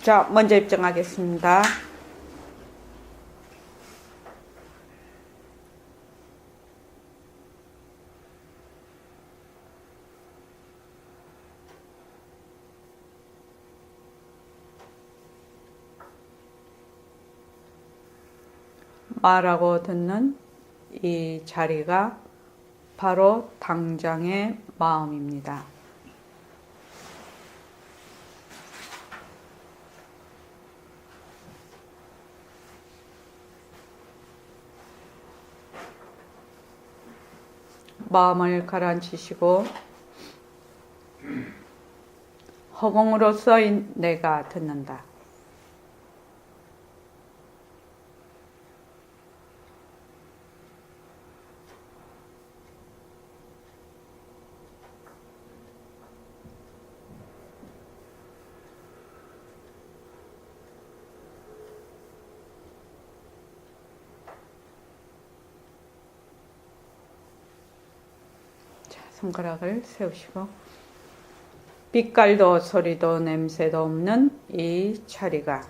자, 먼저 입장하겠습니다. 말하고 듣는 이 자리가 바로 당장의 마음입니다. 마음을 가라앉히시고 허공으로서인 내가 듣는다. 손가락을 세우시고 빛깔도 소리도 냄새도 없는 이 자리가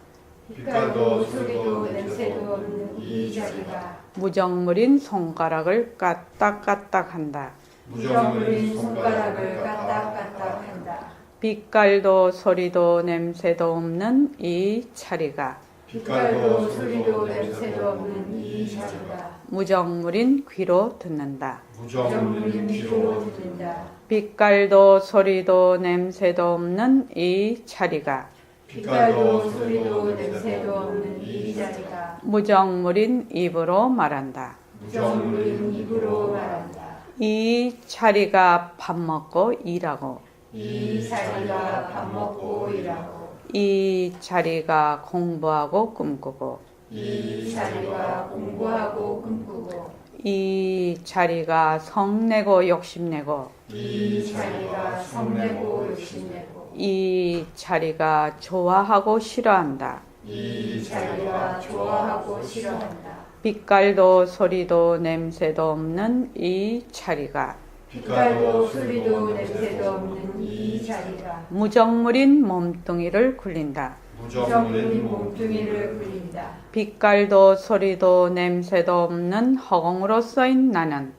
빛깔도 소리도 냄새도 없는 이 자리가 무정물인 손가락을 까딱까딱한다. 무정물인 손가락을 까딱까딱한다. 빛깔도 소리도 냄새도 없는 이 자리가 빛깔도 소리도 냄새도 없는 이 자리가 무정물인 귀로 듣는다. 무정물인 귀로 듣는다. 빛깔도 소리도 냄새도 없는 이 자리가 빛깔도 소리도 냄새도 없는 이 자리가 무정물인 입으로 말한다. 무정물인 입으로 말한다. 이 자리가 밥 먹고 일하고 이 자리가 밥 먹고 일하고 이 자리가 공부하고 꿈꾸고 이 자리가 공부하고 꿈꾸고 이 자리가 성내고 욕심내고 이 자리가 성내고 욕심내고 이 자리가 좋아하고 싫어한다. 이 자리가 좋아하고 싫어한다. 빛깔도 소리도 냄새도 없는 이 자리가 빛깔도 소리도 냄새도 없는 이 자리가 무정물인 몸뚱이를 굴린다. 무정물인 몸뚱이를 굴린다. 빛깔도 소리도 냄새도 없는 허공으로 써인 나는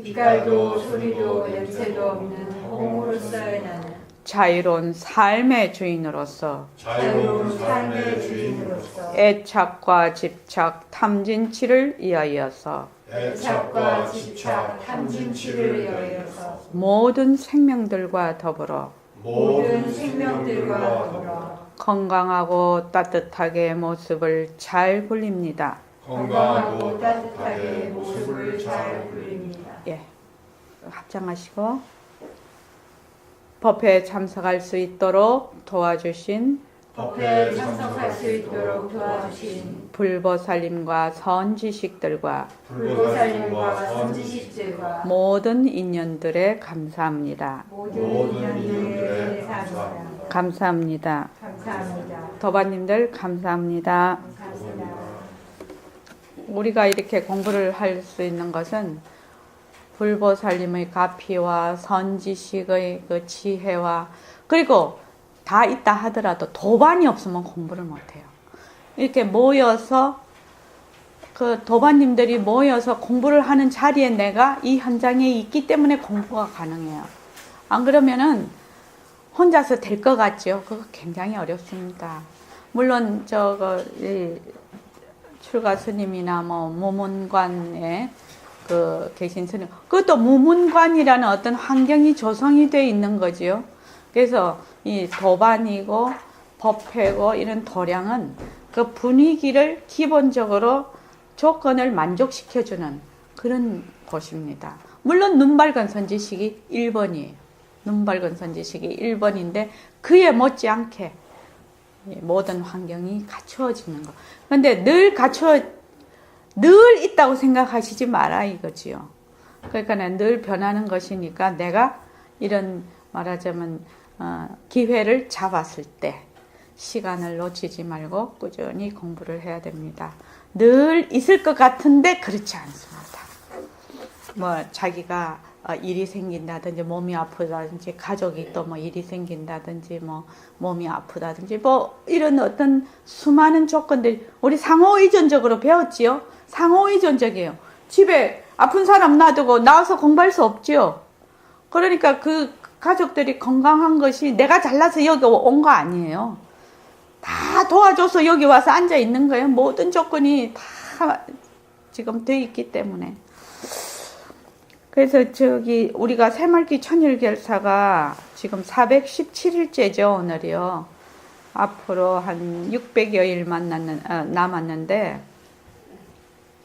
빛깔도 소리도 냄새도 없는 허공으로서의 나는 자유로운 삶의 주인으로서 자유로운 삶의 주인으로서 애착과 집착, 탐진치를 이하여서 애착과 집착, 탐진치를 위하여서 모든 생명들과 더불어 모든 생명들과 더불어 건강하고 따뜻하게 모습을 잘 굴립니다. 건강하고 따뜻하게 모습을 잘 굴립니다. 예, 합장하시고 법회에 참석할 수 있도록 도와주신 법회에 참석할 수 있도록 도와주신 불보살님과 선지식들과 불보살님과 선지식들과 모든 인연들에 감사합니다. 모든 인연들에 감사합니다. 감사합니다. 감사합니다. 도바님들 감사합니다. 감사합니다. 우리가 이렇게 공부를 할 수 있는 것은 불보살님의 가피와 선지식의 그 지혜와 그리고 다 있다 하더라도 도반이 없으면 공부를 못해요. 이렇게 모여서 그 도반님들이 모여서 공부를 하는 자리에 내가 이 현장에 있기 때문에 공부가 가능해요. 안 그러면은 혼자서 될 것 같죠? 그거 굉장히 어렵습니다. 물론 이 출가 스님이나 뭐 무문관에 그 계신 스님, 그것도 무문관이라는 어떤 환경이 조성이 되어 있는 거지요. 그래서 이 도반이고 법회고 이런 도량은 그 분위기를 기본적으로 조건을 만족시켜주는 그런 곳입니다. 물론 눈 밝은 선지식이 1번이에요. 눈 밝은 선지식이 1번인데 그에 못지않게 모든 환경이 갖추어지는 거. 근데 늘 있다고 생각하시지 마라 이거지요. 그러니까 늘 변하는 것이니까 내가 이런 말하자면 기회를 잡았을 때 시간을 놓치지 말고 꾸준히 공부를 해야 됩니다. 늘 있을 것 같은데 그렇지 않습니다. 뭐 자기가 일이 생긴다든지 몸이 아프다든지 가족이 또 뭐 일이 생긴다든지 뭐 몸이 아프다든지 뭐 이런 어떤 수많은 조건들 우리 상호의존적으로 배웠지요. 상호의존적이에요. 집에 아픈 사람 놔두고 나와서 공부할 수 없지요. 그러니까 그 가족들이 건강한 것이 내가 잘나서 여기 온 거 아니에요. 다 도와줘서 여기 와서 앉아 있는 거예요. 모든 조건이 다 지금 돼 있기 때문에. 그래서 우리가 새말기 천일결사가 지금 417일째죠, 오늘이요. 앞으로 한 600여일 남았는데,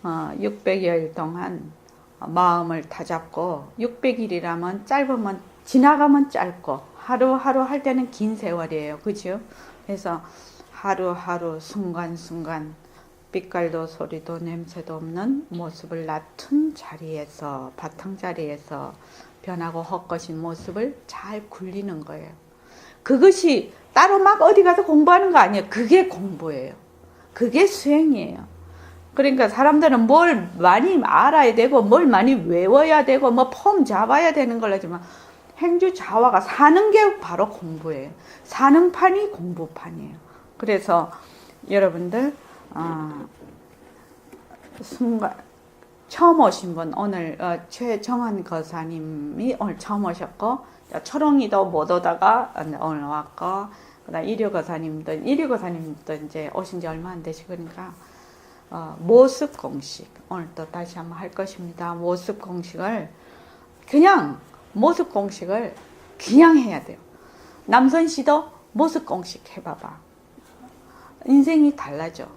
600여일 동안 마음을 다잡고, 600일이라면 짧으면, 지나가면 짧고, 하루하루 할 때는 긴 세월이에요. 그죠? 그래서 하루하루 순간순간, 빛깔도 소리도 냄새도 없는 모습을 놔둔 자리에서 바탕자리에서 변하고 헛것인 모습을 잘 굴리는 거예요. 그것이 따로 막 어디 가서 공부하는 거 아니에요. 그게 공부예요. 그게 수행이에요. 그러니까 사람들은 뭘 많이 알아야 되고 뭘 많이 외워야 되고 뭐 폼 잡아야 되는 걸 하지만 행주자화가 사는 게 바로 공부예요. 사는 판이 공부판이에요. 그래서 여러분들 순간 처음 오신 분 오늘 최정한 거사님이 오늘 처음 오셨고 초롱이도 못 오다가 오늘 왔고 그다음 이류 거사님도 이제 오신 지 얼마 안 되시니까 모습 공식 오늘 또 다시 한번 할 것입니다. 모습 공식을 그냥 해야 돼요. 남선 씨도 모습 공식 해봐봐. 인생이 달라져.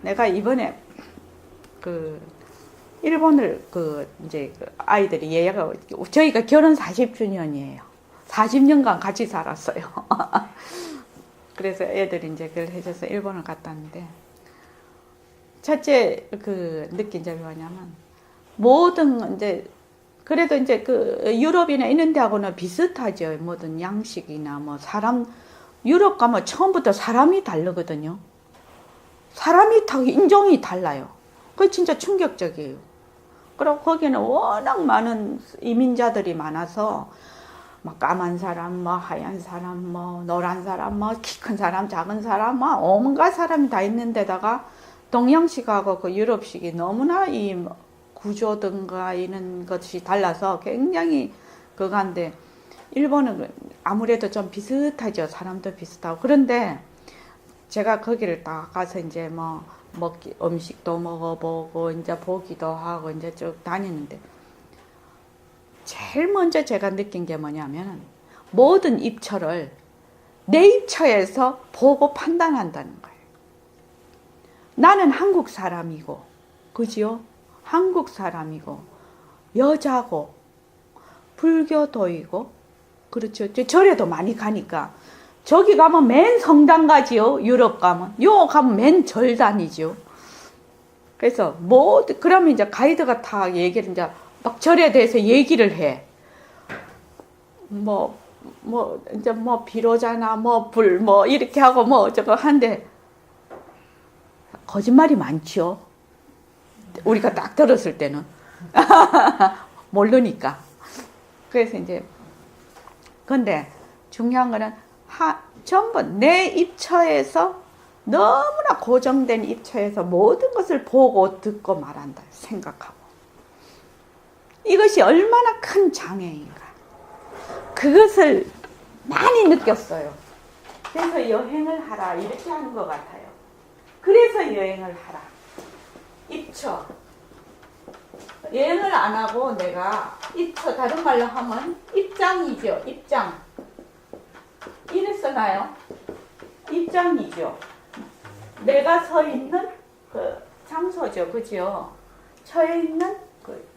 내가 이번에 일본을 이제 아이들이 저희가 결혼 40주년이에요. 40년간 같이 살았어요. 그래서 애들이 이제 그걸 해줘서 일본을 갔다 왔는데, 첫째 느낀 점이 뭐냐면, 그래도 이제 유럽이나 이런 데하고는 비슷하죠. 모든 양식이나 유럽 가면 처음부터 사람이 다르거든요. 사람이 다 인종이 달라요. 그게 진짜 충격적이에요. 그리고 거기는 워낙 많은 이민자들이 많아서 까만 사람, 하얀 사람, 노란 사람, 키 큰 사람, 작은 사람, 온갖 사람이 다 있는 데다가 동양식하고 유럽식이 너무나 이 구조든가 이런 것이 달라서 굉장히 그건데 일본은 아무래도 좀 비슷하죠. 사람도 비슷하고. 그런데 제가 거기를 딱 가서 이제 음식도 먹어보고 이제 보기도 하고 이제 쭉 다니는데 제일 먼저 제가 느낀 게 뭐냐면 모든 입처를 내 입처에서 보고 판단한다는 거예요. 나는 한국 사람이고, 그지요? 한국 사람이고, 여자고, 불교도이고, 그렇죠. 절에도 많이 가니까. 저기 가면 맨 성당 가지요. 유럽 가면. 요 가면 맨 절 다니죠. 그래서 그러면 이제 가이드가 다 얘기를 이제 막 절에 대해서 얘기를 해. 이제 비로자나 불 이렇게 하고 저거 한데 거짓말이 많죠. 우리가 딱 들었을 때는 모르니까. 그래서 이제 근데 중요한 거는 전부 내 입처에서 너무나 고정된 입처에서 모든 것을 보고 듣고 말한다 생각하고 이것이 얼마나 큰 장애인가 그것을 많이 느꼈어요. 그래서 여행을 하라 이렇게 하는 것 같아요. 그래서 여행을 하라. 입처 여행을 안 하고 내가 입처 다른 말로 하면 입장이죠. 입장 이래 써나요? 입장이죠. 내가 서 있는 장소죠. 그죠? 처해 있는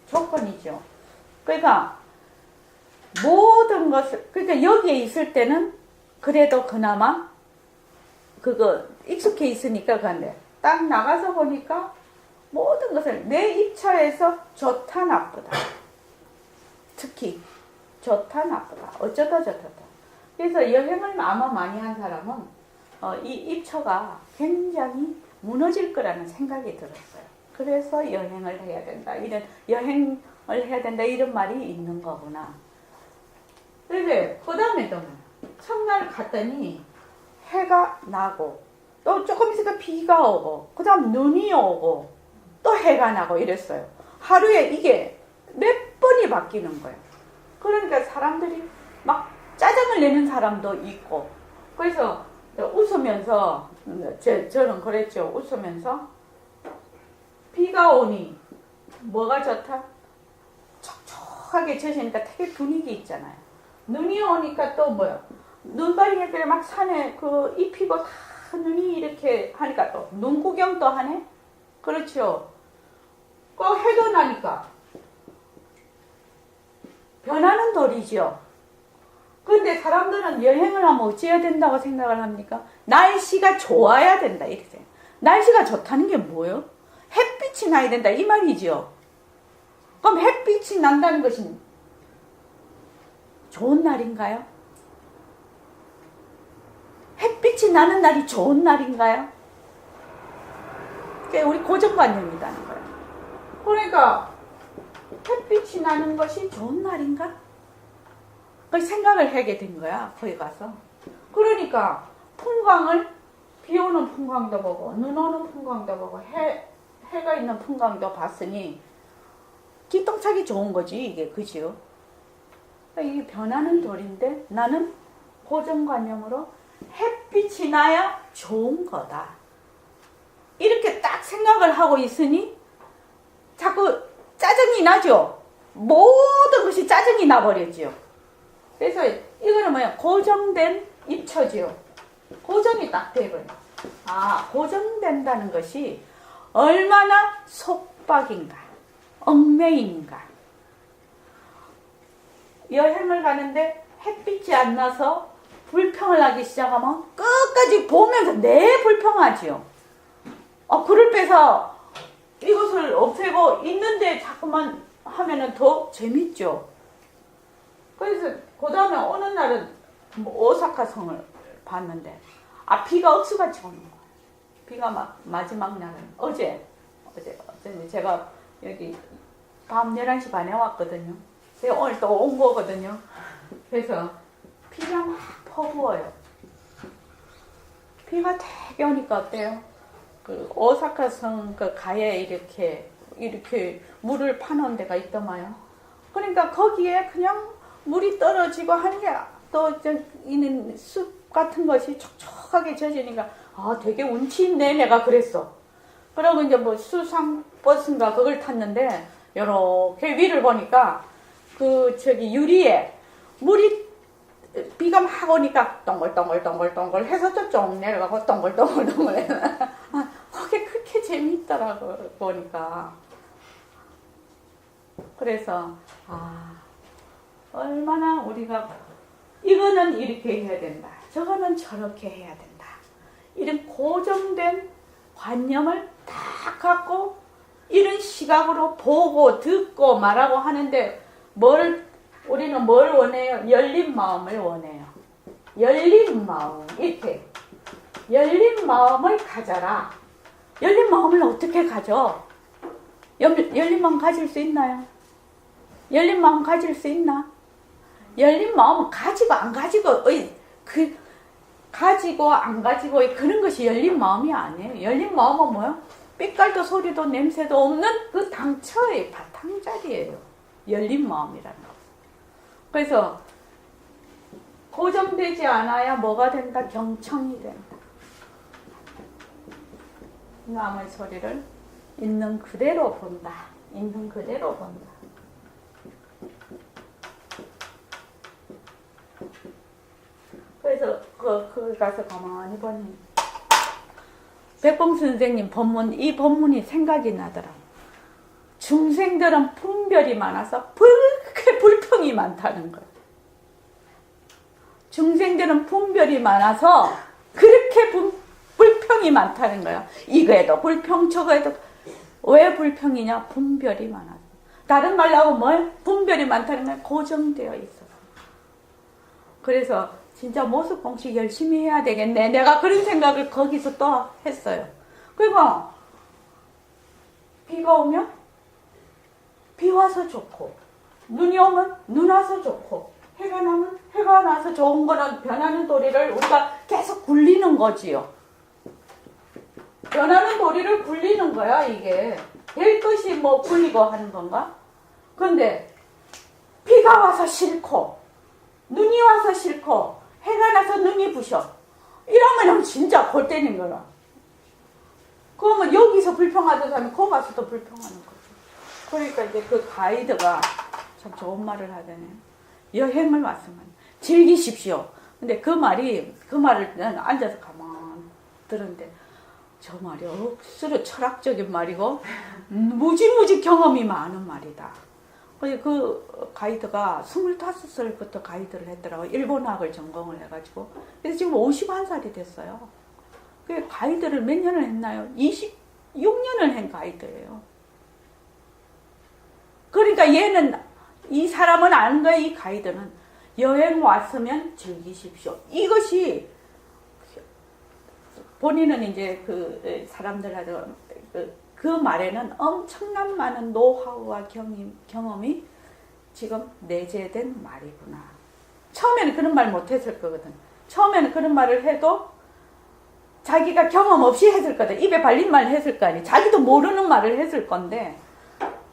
조건이죠. 그러니까 모든 것을 그러니까 여기에 있을 때는 그래도 그나마 익숙해 있으니까 그런데 딱 나가서 보니까 모든 것을 내 입처에서 좋다 나쁘다 특히 좋다 나쁘다 어쩌다 저쩌다 그래서 여행을 아마 많이 한 사람은 이 입처가 굉장히 무너질 거라는 생각이 들었어요. 그래서 여행을 해야 된다. 이런 여행을 해야 된다 이런 말이 있는 거구나. 그런데 그 다음에 또 첫날 갔더니 해가 나고 또 조금 있으니까 비가 오고 그 다음 눈이 오고 또 해가 나고 이랬어요. 하루에 이게 몇 번이 바뀌는 거예요. 그러니까 사람들이 막 짜증을 내는 사람도 있고 그래서 웃으면서 저는 그랬죠. 웃으면서 비가 오니 뭐가 좋다? 촉촉하게 젖으니까 되게 분위기 있잖아요. 눈이 오니까 또 뭐야? 눈바리에들 막 산에 그 입히고 다 눈이 이렇게 하니까 또 눈 구경도 하네? 그렇죠. 그 해도 나니까 변하는 돌이죠. 그런데 사람들은 여행을 하면 어찌해야 된다고 생각을 합니까? 날씨가 좋아야 된다 이렇게 생각. 날씨가 좋다는 게 뭐예요? 햇빛이 나야 된다 이 말이죠. 그럼 햇빛이 난다는 것은 좋은 날인가요? 햇빛이 나는 날이 좋은 날인가요? 그게 우리 고정관념이라는 거예요. 그러니까 햇빛이 나는 것이 좋은 날인가? 그 생각을 하게 된 거야. 거기 가서. 그러니까 풍광을 비 오는 풍광도 보고 눈 오는 풍광도 보고 해가 있는 풍광도 봤으니 기똥차기 좋은 거지 이게. 그죠? 이게 변하는 돌인데 나는 고정관념으로 햇빛이 나야 좋은 거다. 이렇게 딱 생각을 하고 있으니 자꾸 짜증이 나죠. 모든 것이 짜증이 나버렸죠. 그래서 이거는 뭐야? 고정된 입처지요. 고정이 딱 되버려. 아, 고정된다는 것이 얼마나 속박인가, 얽매인가. 여행을 가는데 햇빛이 안 나서 불평을 하기 시작하면 끝까지 보면서 내 불평하지요. 글을 빼서 이것을 없애고 있는데 자꾸만 하면은 더 재밌죠. 그래서 그 다음에 어느 날은 오사카 성을 봤는데 비가 억수같이 오는 거예요. 비가 마지막 날은 어제 제가 여기 밤 11시 반에 왔거든요. 제가 오늘 또 온 거거든요. 그래서 비가 막 퍼부어요. 비가 되게 오니까 어때요? 그 오사카 성 그 가에 이렇게 물을 파놓은 데가 있더만요. 그러니까 거기에 그냥 물이 떨어지고 하는 게 또 있는 숲 같은 것이 촉촉하게 젖으니까 되게 운치 있네 내가 그랬어. 그러고 이제 뭐 수상 버스인가 그걸 탔는데 요렇게 위를 보니까 유리에 물이 비가 막 오니까 동글동글 해서 저쪽 내려가고 동글동글 해서 그게 그렇게 재미있더라고 보니까. 그래서 얼마나 우리가 이거는 이렇게 해야 된다, 저거는 저렇게 해야 된다, 이런 고정된 관념을 딱 갖고 이런 시각으로 보고 듣고 말하고 하는데 우리는 뭘 원해요? 열린 마음을 원해요. 열린 마음. 이렇게 열린 마음을 가져라. 열린 마음을 어떻게 가져? 열린 마음 가질 수 있나요? 열린 마음 가질 수 있나? 열린 마음은 가지고 안 가지고 가지고 안 가지고 그런 것이 열린 마음이 아니에요. 열린 마음은 뭐야? 빛깔도 소리도 냄새도 없는 그 당처의 바탕자리예요. 열린 마음이라는 거. 그래서 고정되지 않아야 뭐가 된다? 경청이 된다. 남의 소리를 있는 그대로 본다. 있는 그대로 본다. 그래서 그 가서 가만히 보니 백봉 선생님 이 법문이 생각이 나더라고. 중생들은 분별이 많아서 그렇게 불평이 많다는 거야. 중생들은 분별이 많아서 그렇게 불평이 많다는 거야. 이거에도 불평, 저거에도. 왜 불평이냐? 분별이 많아서. 다른 말로 하면 뭘? 분별이 많다는 건 고정되어 있어. 그래서 진짜 모습 공식 열심히 해야 되겠네. 내가 그런 생각을 거기서 또 했어요. 그리고 비가 오면 비 와서 좋고, 눈이 오면 눈 와서 좋고, 해가 나면 해가 나서 좋은 거는 변하는 도리를 우리가 계속 굴리는 거지요. 변하는 도리를 굴리는 거야, 이게. 될 것이 뭐 굴리고 하는 건가? 근데 비가 와서 싫고, 눈이 와서 싫고, 해가 나서 눈이 부셔. 이러면 진짜 골 때리는 거라. 그러면 여기서 불평하던 사람이 거기 가서도 불평하는 거지. 그러니까 이제 그 가이드가 참 좋은 말을 하더니, 여행을 왔으면 즐기십시오. 근데 그 말을 난 앉아서 가만 들었는데, 저 말이 억수로 철학적인 말이고 무지무지 경험이 많은 말이다. 그 가이드가 25살부터 가이드를 했더라고요. 일본학을 전공을 해가지고. 그래서 지금 51살이 됐어요. 그 가이드를 몇 년을 했나요? 26년을 한 가이드예요. 그러니까 이 사람은 아는 거야. 이 가이드는 여행 왔으면 즐기십시오. 이것이 본인은 이제 그 사람들하고 그 말에는 엄청난 많은 노하우와 경험이 지금 내재된 말이구나. 처음에는 그런 말 못했을 거거든. 처음에는 그런 말을 해도 자기가 경험 없이 했을 거거든. 입에 발린 말 했을 거 아니. 자기도 모르는 말을 했을 건데.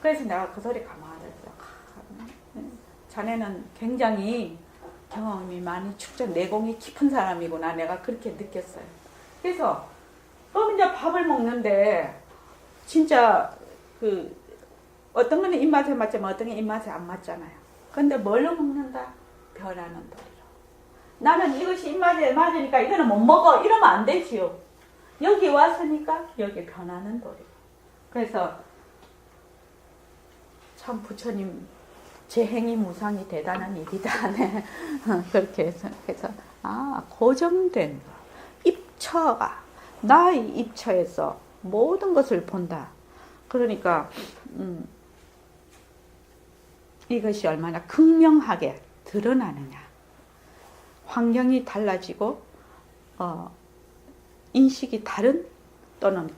그래서 내가 그 소리 가만히 들었어. 자네는 굉장히 경험이 많이 축적, 내공이 깊은 사람이구나. 내가 그렇게 느꼈어요. 그래서 그럼 이제 밥을 먹는데 진짜 그 어떤 거는 입맛에 맞지만 어떤 게 입맛에 안 맞잖아요. 근데 뭘로 먹는다? 변하는 도리로. 나는 이것이 입맛에 맞으니까 이거는 못 먹어. 이러면 안 되지요. 여기 왔으니까 여기 변하는 도리로. 그래서 참 부처님 재행이 무상이 대단한 일이다. 네. 그렇게 해서 고정된 입처가 나의 입처에서 모든 것을 본다. 그러니까 이것이 얼마나 극명하게 드러나느냐. 환경이 달라지고 인식이 다른 또는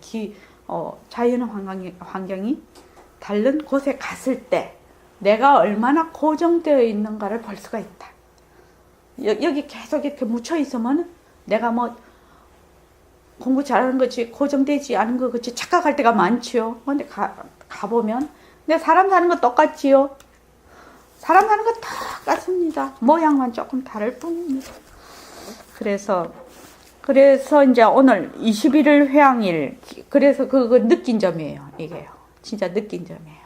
자연 환경이 다른 곳에 갔을 때 내가 얼마나 고정되어 있는가를 볼 수가 있다. 여기 계속 이렇게 묻혀 있으면 내가 뭐 공부 잘하는 거지 고정되지 않은 거 그치 착각할 때가 많지요. 근데 가보면 근데 사람 사는 거 똑같지요. 사람 사는 거 똑같습니다. 모양만 조금 다를 뿐입니다. 그래서 이제 오늘 21일 회향일 그래서 그거 느낀 점이에요. 이게요. 진짜 느낀 점이에요.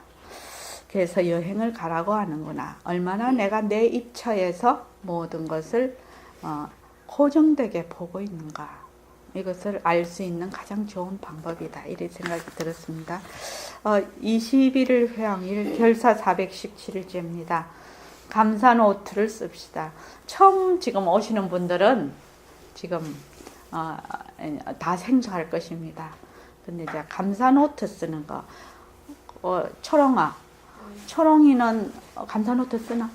그래서 여행을 가라고 하는구나. 얼마나 내가 내 입처에서 모든 것을 고정되게 보고 있는가. 이것을 알 수 있는 가장 좋은 방법이다. 이런 생각이 들었습니다. 21일 회향일 결사 417일째입니다. 감사 노트를 씁시다. 처음 지금 오시는 분들은 지금 다 생소할 것입니다. 근데 이제 감사 노트 쓰는 거 초롱이는 감사 노트 쓰나?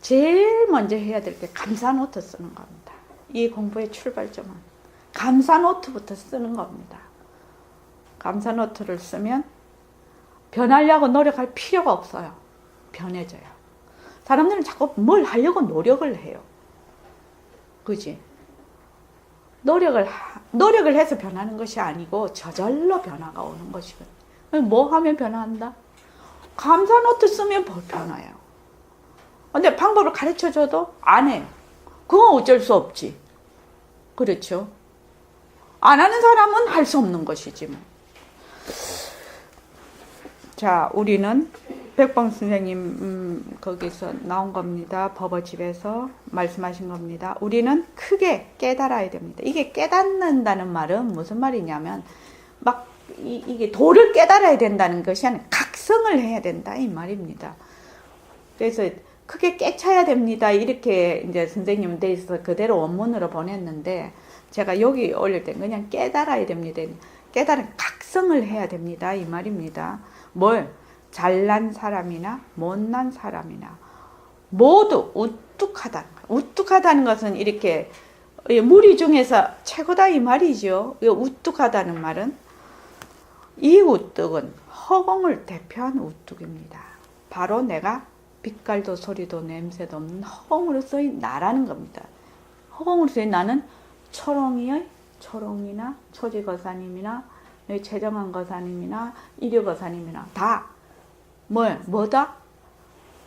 제일 먼저 해야 될 게 감사 노트 쓰는 겁니다. 이 공부의 출발점은 감사 노트부터 쓰는 겁니다. 감사 노트를 쓰면 변하려고 노력할 필요가 없어요. 변해져요. 사람들은 자꾸 뭘 하려고 노력을 해요. 그지? 노력을 해서 변하는 것이 아니고 저절로 변화가 오는 것이거든요. 뭐 하면 변화한다? 감사 노트 쓰면 변화해요. 근데 방법을 가르쳐줘도 안 해요. 그건 어쩔 수 없지. 그렇죠? 안 하는 사람은 할 수 없는 것이지 뭐. 자, 우리는 백범 선생님 거기서 나온 겁니다. 법어집에서 말씀하신 겁니다. 우리는 크게 깨달아야 됩니다. 이게 깨닫는다는 말은 무슨 말이냐면 막 이게 도를 깨달아야 된다는 것이 아니라 각성을 해야 된다 이 말입니다. 그래서 크게 깨쳐야 됩니다. 이렇게 이제 선생님은 돼 있어서 그대로 원문으로 보냈는데 제가 여기 올릴 때 그냥 깨달아야 됩니다. 깨달은 각성을 해야 됩니다. 이 말입니다. 뭘? 잘난 사람이나 못난 사람이나 모두 우뚝하다는 거예요. 우뚝하다는 것은 이렇게 무리 중에서 최고다 이 말이죠. 우뚝하다는 말은 이 우뚝은 허공을 대표한 우뚝입니다. 바로 내가 빛깔도 소리도 냄새도 없는 허공으로서의 나라는 겁니다. 허공으로서의 나는 초롱이나 초지거사님이나 최정한 거사님이나 이류거사님이나 다 뭐다?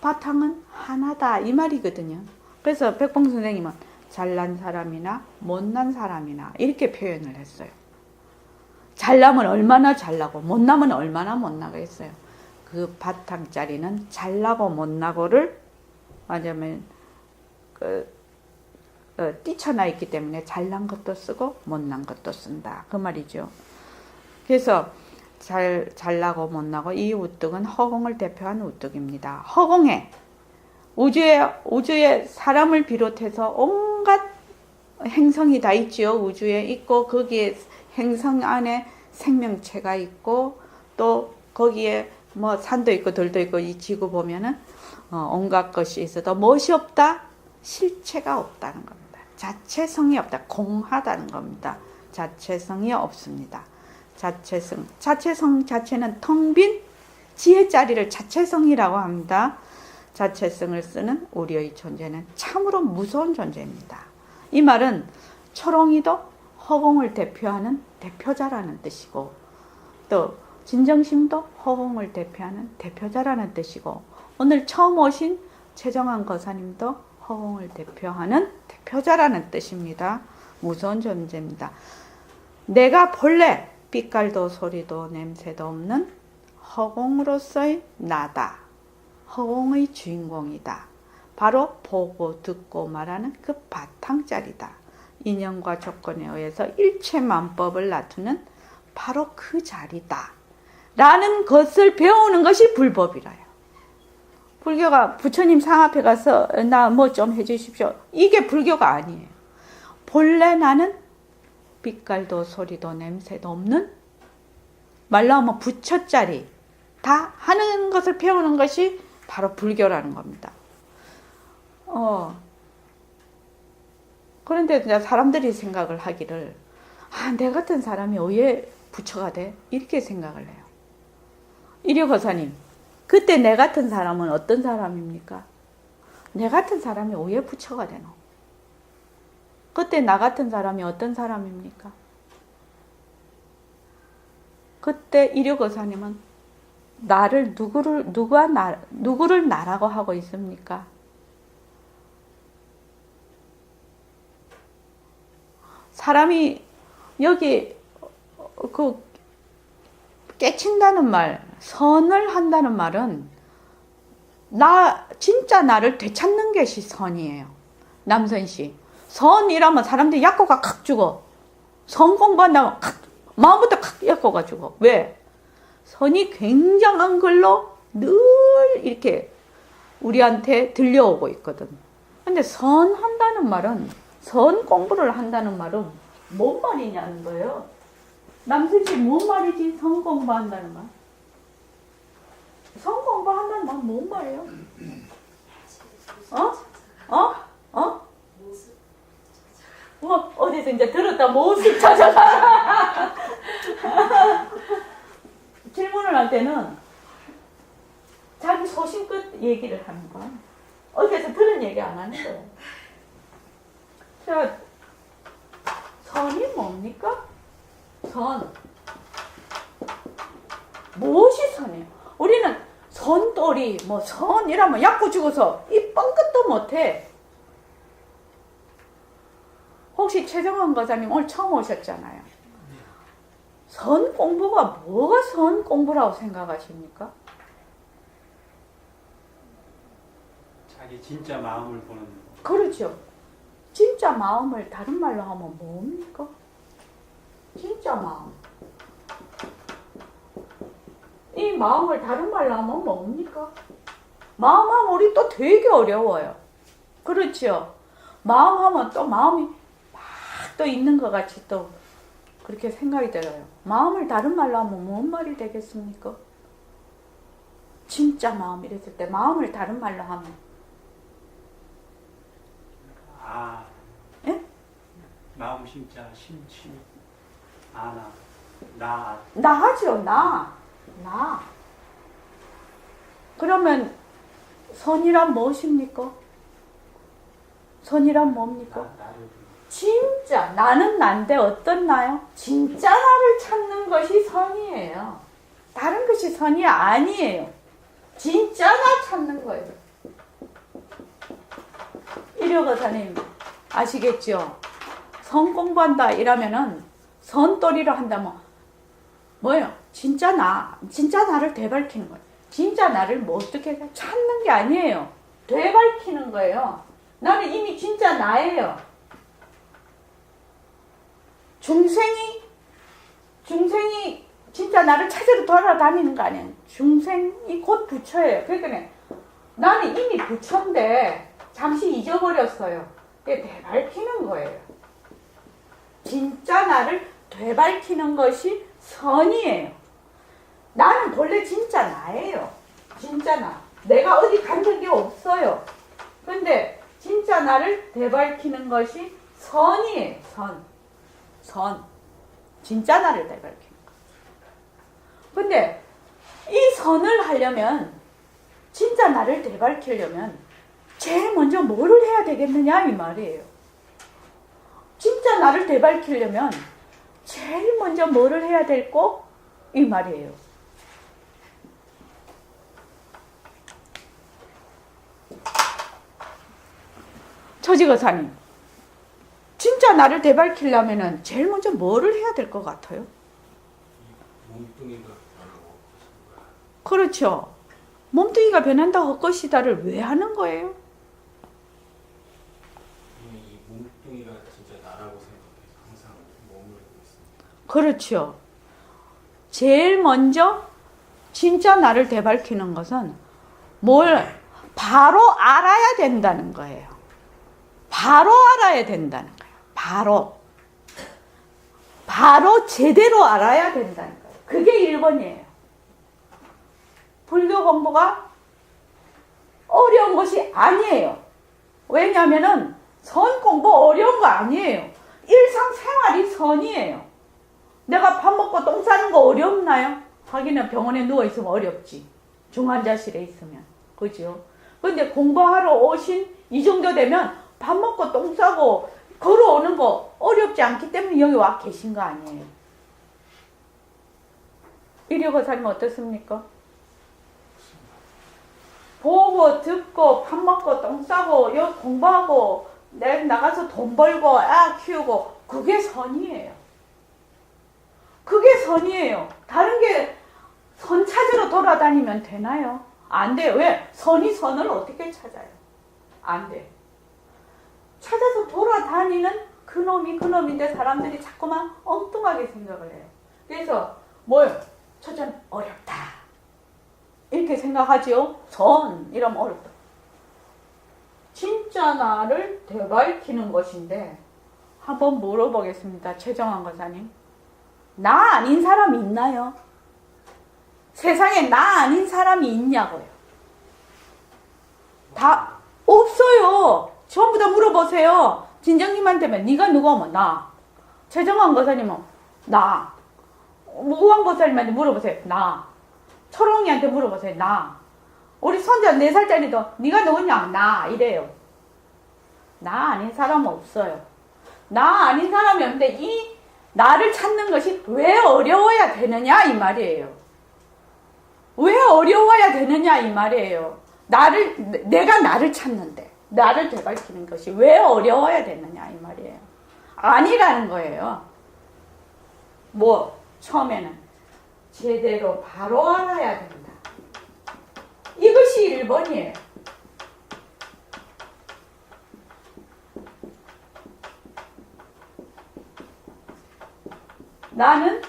바탕은 하나다 이 말이거든요. 그래서 백봉 선생님은 잘난 사람이나 못난 사람이나 이렇게 표현을 했어요. 잘나면 얼마나 잘나고 못나면 얼마나 못나겠어요. 그 바탕자리는 잘나고 못나고를 완전히 뛰쳐나 있기 때문에 잘난 것도 쓰고 못난 것도 쓴다 그 말이죠. 그래서 잘나고 못나고 이 우뚝은 허공을 대표한 우뚝입니다. 허공에 우주에 사람을 비롯해서 온갖 행성이 다 있지요. 우주에 있고 거기에 행성 안에 생명체가 있고 또 거기에 뭐 산도 있고 들도 있고 이 지구 보면은 온갖 것이 있어도 무엇이 없다? 실체가 없다는 겁니다. 자체성이 없다. 공하다는 겁니다. 자체성이 없습니다. 자체성 자체는 텅 빈 지혜자리를 자체성이라고 합니다. 자체성을 쓰는 우리의 존재는 참으로 무서운 존재입니다. 이 말은 초롱이도 허공을 대표하는 대표자라는 뜻이고 또 진정심도 허공을 대표하는 대표자라는 뜻이고 오늘 처음 오신 최정한 거사님도 허공을 대표하는 대표자라는 뜻입니다. 무서운 존재입니다. 내가 본래 빛깔도 소리도 냄새도 없는 허공으로서의 나다. 허공의 주인공이다. 바로 보고 듣고 말하는 그 바탕자리다. 인연과 조건에 의해서 일체만법을 나투는 바로 그 자리다. 라는 것을 배우는 것이 불법이라요. 불교가 부처님 상 앞에 가서 나 뭐 좀 해주십시오. 이게 불교가 아니에요. 본래 나는 빛깔도 소리도 냄새도 없는 말로 하면 부처자리 다 하는 것을 배우는 것이 바로 불교라는 겁니다. 그런데 이제 사람들이 생각을 하기를 내 같은 사람이 왜 부처가 돼? 이렇게 생각을 해요. 이류거사님, 그때 내 같은 사람은 어떤 사람입니까? 내 같은 사람이 왜 부처가 되노? 그때 나 같은 사람이 어떤 사람입니까? 그때 이류거사님은 누구를 나라고 하고 있습니까? 사람이 여기 깨친다는 말, 선을 한다는 말은 진짜 나를 되찾는 것이 선이에요. 남선씨, 선이라면 사람들이 약고가 칵 죽어. 선 공부한다면 마음부터 칵 약고가 죽어. 왜? 선이 굉장한 걸로 늘 이렇게 우리한테 들려오고 있거든. 근데 선 한다는 말은, 선 공부를 한다는 말은 뭔 말이냐는 거예요. 남순씨 뭔 말이지? 선 공부한다는 말. 선 공부한다는 말 뭔 말이에요? 어디서 이제 들었다 모습 찾아가. 질문을 할 때는 자기 소신껏 얘기를 하는 거야. 어디서 들은 얘기 안 하는 거예요. 자, 선이 뭡니까? 선. 무엇이 선이에요? 우리는 선돌이, 선이라면 약고 죽어서 이 뻥끗도 못해. 혹시 최정원 거사님 오늘 처음 오셨잖아요. 선 공부가 뭐가 선 공부라고 생각하십니까? 자기 진짜 마음을 보는 거. 그렇죠. 진짜 마음을 다른 말로 하면 뭡니까? 진짜 마음. 이 마음을 다른 말로 하면 뭡니까? 마음하면 우리 또 되게 어려워요. 그렇죠. 마음하면 또 마음이 막 또 있는 것 같이 또 그렇게 생각이 들어요. 마음을 다른 말로 하면 뭔 말이 되겠습니까? 진짜 마음 이랬을 때 마음을 다른 말로 하면 아, 예? 마음 심자 심취 아나 나 나하죠, 나. 그러면 선이란 무엇입니까? 선이란 뭡니까? 나를 진짜 나는 난데 어떤 나요? 진짜 나를 찾는 것이 선이에요. 다른 것이 선이 아니에요. 진짜 나 찾는 거예요. 이려가사님 아시겠죠? 선 공부한다 이러면은 선돌이를 한다면 뭐예요? 진짜 나를 되밟히는 거예요. 진짜 나를 뭐 어떻게 찾는 게 아니에요. 되밟히는 거예요. 나는 이미 진짜 나예요. 중생이 진짜 나를 찾으러 돌아다니는 거 아니에요. 중생이 곧 부처예요. 그러니까 나는 이미 부처인데 잠시 잊어버렸어요. 그게 되밟히는 거예요. 진짜 나를 되밟히는 것이 선이에요. 나는 본래 진짜 나예요. 진짜 나. 내가 어디 간 적이 없어요. 근데 진짜 나를 되밟히는 것이 선이에요. 선. 진짜 나를 되밟히는 거. 근데 이 선을 하려면, 진짜 나를 되밟히려면 제일 먼저 뭐를 해야 되겠느냐 이 말이에요. 진짜 나를 되밟히려면 제일 먼저 뭐를 해야 될거? 이 말이에요. 처지거사님, 진짜 나를 되밟히려면 제일 먼저 뭐를 해야 될 것 같아요? 몸뚱이가 변하고 것인가? 그렇죠. 몸뚱이가 변한다 할 것이다를 왜 하는 거예요? 이 몸뚱이가 진짜 나라고 생각해서 항상 머무르고 있습니다. 그렇죠. 제일 먼저 진짜 나를 되밟히는 것은 뭘 바로 알아야 된다는 거예요. 바로 알아야 된다는 거예요. 바로 제대로 알아야 된다는 거예요. 그게 1번이에요. 불교 공부가 어려운 것이 아니에요. 왜냐하면은 선 공부 어려운 거 아니에요. 일상생활이 선이에요. 내가 밥 먹고 똥 싸는 거 어렵나요? 하기는 병원에 누워있으면 어렵지. 중환자실에 있으면. 그죠? 근데 공부하러 오신 이 정도 되면 밥 먹고 똥 싸고 걸어오는 거 어렵지 않기 때문에 여기 와 계신 거 아니에요. 이려거사님 어떻습니까? 보고 듣고 밥 먹고 똥 싸고 여기 공부하고 내가 나가서 돈 벌고 애 키우고 그게 선이에요. 그게 선이에요. 다른 게 선 찾으러 돌아다니면 되나요? 안 돼요. 왜? 선이 선을 어떻게 찾아요? 안 돼. 찾아서 돌아다니는 그놈인데 사람들이 자꾸만 엉뚱하게 생각을 해요. 그래서 뭘? 첫째는 어렵다. 이렇게 생각하지요. 선 이러면 어렵다. 진짜 나를 되밟히는 것인데 한번 물어보겠습니다. 최정환 권사님. 나 아닌 사람이 있나요? 세상에 나 아닌 사람이 있냐고요. 다 없어요. 전부 다 물어보세요. 진정님한테면 네가 누구면 나. 최정환 권사님은 나. 우왕 권사님한테 물어보세요. 나. 초롱이한테 물어보세요. 나. 우리 손자 4살짜리도 네가 누구냐? 나. 이래요. 나 아닌 사람은 없어요. 나 아닌 사람이 없는데 이 나를 찾는 것이 왜 어려워야 되느냐 이 말이에요. 왜 어려워야 되느냐 이 말이에요. 내가 나를 찾는데 나를 되밟히는 것이 왜 어려워야 되느냐 이 말이에요. 아니라는 거예요. 처음에는 제대로 바로 알아야 된다. 이것이 1번이에요. 나는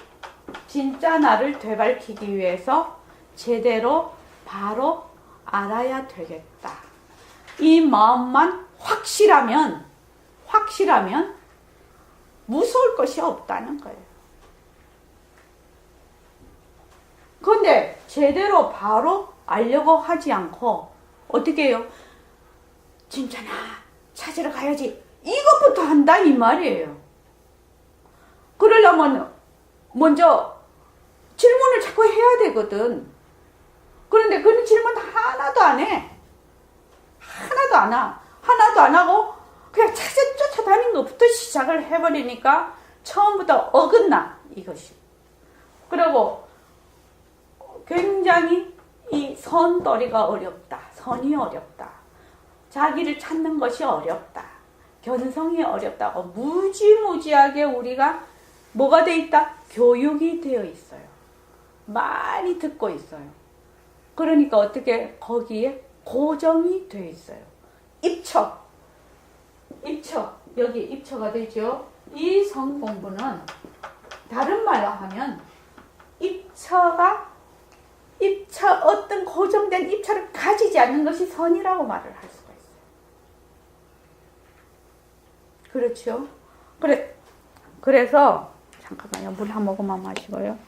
진짜 나를 되밟히기 위해서 제대로 바로 알아야 되겠다. 이 마음만 확실하면 무서울 것이 없다는 거예요. 그런데 제대로 바로 알려고 하지 않고 어떻게 해요? 진짜 나 찾으러 가야지. 이것부터 한다 이 말이에요. 그러려면 먼저 질문을 자꾸 해야 되거든. 그런데 그런 질문 하나도 안 해. 하나도 안 하고 그냥 쫓아다니는 것부터 시작을 해버리니까 처음부터 어긋나, 이것이. 그리고 굉장히 이 선도리가 어렵다. 선이 어렵다. 자기를 찾는 것이 어렵다. 견성이 어렵다고 무지무지하게 우리가 뭐가 돼 있다? 교육이 되어 있어요. 많이 듣고 있어요. 그러니까 어떻게 거기에 고정이 되어 있어요. 입처. 여기 입처가 되죠. 이 성공부는 다른 말로 하면 어떤 고정된 입처를 가지지 않는 것이 선이라고 말을 할 수가 있어요. 그렇죠? 그래서 잠깐만요. 물 한 모금만 마시고요.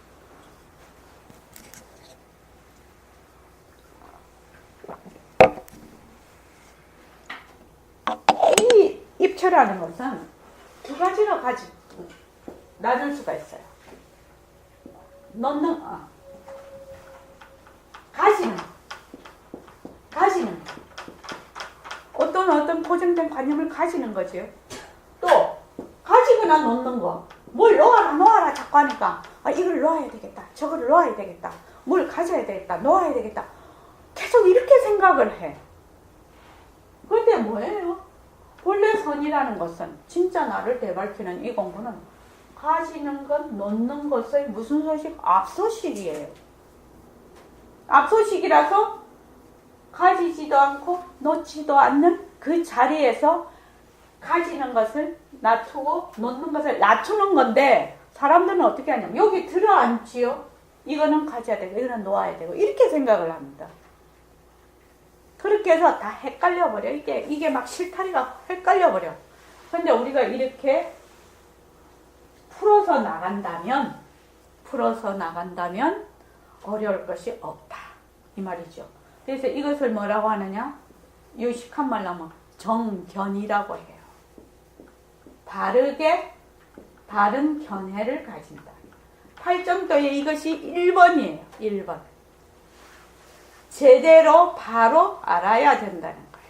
이 입처라는 것은 두 가지로 나눌 수가 있어요. 가지는 어떤 고정된 관념을 가지는 거죠. 또 가지거나 놓는 거, 뭘 놓아라 자꾸 하니까 이걸 놓아야 되겠다, 저걸 놓아야 되겠다, 뭘 가져야 되겠다, 놓아야 되겠다, 계속 이렇게 생각을 해. 그런데 뭐예요? 본래 선이라는 것은, 진짜 나를 되밟히는 이 공부는 가지는 것, 놓는 것의 무슨 소식? 앞소식이에요. 앞소식이라서 가지지도 않고 놓지도 않는 그 자리에서 가지는 것을 놔두고 놓는 것을 낮추는 건데, 사람들은 어떻게 하냐면 여기 들어앉지요. 이거는 가져야 되고 이거는 놓아야 되고 이렇게 생각을 합니다. 그렇게 해서 다 헷갈려버려. 이게 막 실타리가 헷갈려버려. 근데 우리가 이렇게 풀어서 나간다면 어려울 것이 없다, 이 말이죠. 그래서 이것을 뭐라고 하느냐? 유식한 말로 하면 정견이라고 해요. 바른 견해를 가진다. 8정도에 이것이 1번이에요. 1번. 제대로 바로 알아야 된다는 거예요.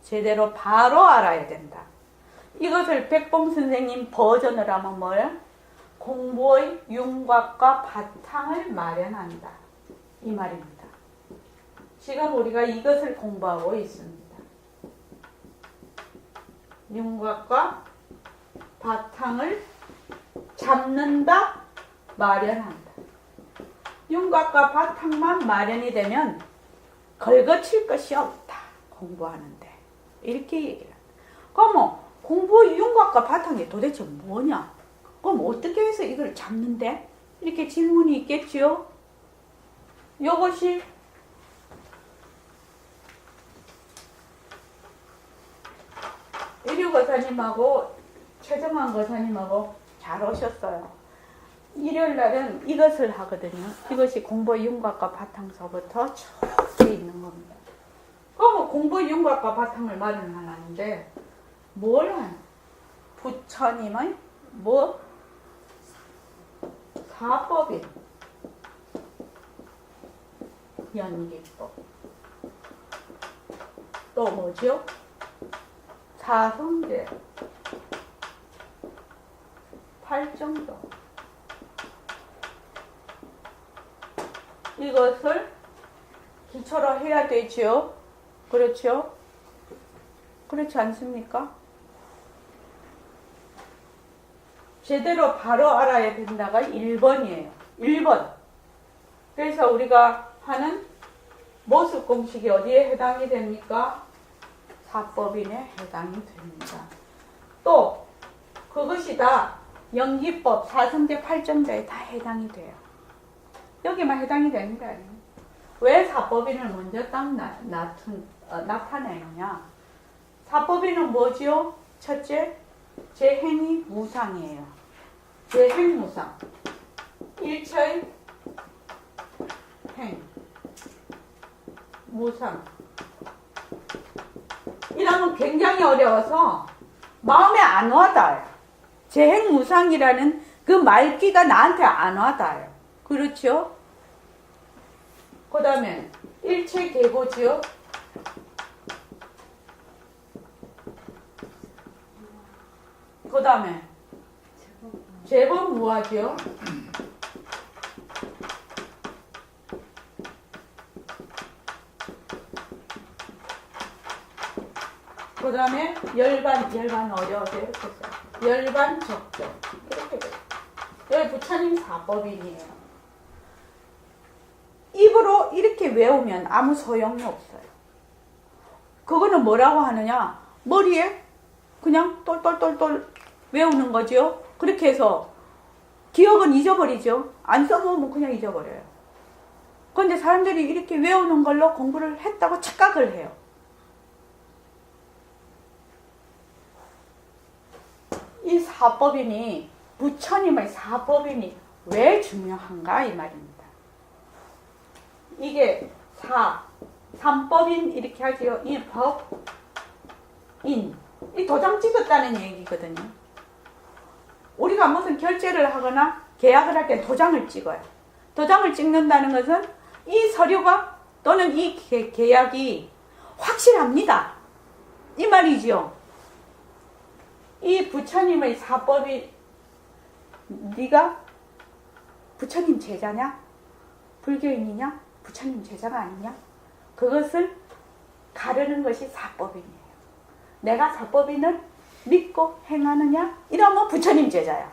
제대로 바로 알아야 된다. 이것을 백봉 선생님 버전으로 하면 뭐예요? 공부의 윤곽과 바탕을 마련한다, 이 말입니다. 지금 우리가 이것을 공부하고 있습니다. 윤곽과 바탕을 잡는다, 마련한다. 윤곽과 바탕만 마련이 되면 걸거칠 것이 없다, 공부하는데. 이렇게 얘기를 합니다. 그럼 공부의 윤곽과 바탕이 도대체 뭐냐? 그럼 어떻게 해서 이걸 잡는데? 이렇게 질문이 있겠죠? 이것이 이류 거사님하고 최정환 거사님하고 잘 오셨어요. 일요일 날은 이것을 하거든요. 이것이 공부의 윤곽과 바탕서부터 쭉 있는 겁니다. 그럼 공부의 윤곽과 바탕을 마련하는데 뭘 하냐? 부처님의 사법인 연기법, 또 뭐죠? 사성제, 8정도, 이것을 기초로 해야 되죠. 그렇죠? 그렇지 않습니까? 제대로 바로 알아야 된다가 1번이에요. 1번. 그래서 우리가 하는 모습 공식이 어디에 해당이 됩니까? 사법인에 해당이 됩니다. 또 그것이 다 연기법, 사성제, 8정도에 다 해당이 돼요. 여기만 해당이 되는 게 아니에요. 왜 사법인을 먼저 딱 나타내느냐? 사법인은 뭐지요? 첫째, 제행이 무상이에요. 제행무상. 일처의 행, 무상. 이라면 굉장히 어려워서 마음에 안 와닿아요. 제행무상이라는 그 말기가 나한테 안 와닿아요. 그렇죠? 그 다음에 일체계고지요. 그 다음에 제법무하지요. 그 다음에 열반 어려워서 이렇게 써요. 열반 적정 이렇게 돼요. 여기 부처님 사법인이에요. 입으로 이렇게 외우면 아무 소용이 없어요. 그거는 뭐라고 하느냐, 머리에 그냥 똘똘똘똘 외우는 거죠. 그렇게 해서 기억은 잊어버리죠. 안 써보면 그냥 잊어버려요. 그런데 사람들이 이렇게 외우는 걸로 공부를 했다고 착각을 해요. 이 사법인이, 부처님의 사법인이 왜 중요한가 이 말입니다. 이게 삼법인 이렇게 하지요. 이 법, 인. 이 도장 찍었다는 얘기거든요. 우리가 무슨 결제를 하거나 계약을 할 때 도장을 찍어요. 도장을 찍는다는 것은 이 서류가 또는 이 계약이 확실합니다. 이 말이지요. 이 부처님의 사법이, 네가 부처님 제자냐? 불교인이냐? 부처님 제자가 아니냐? 그것을 가르는 것이 사법인이에요. 내가 사법인을 믿고 행하느냐? 이러면 부처님 제자야.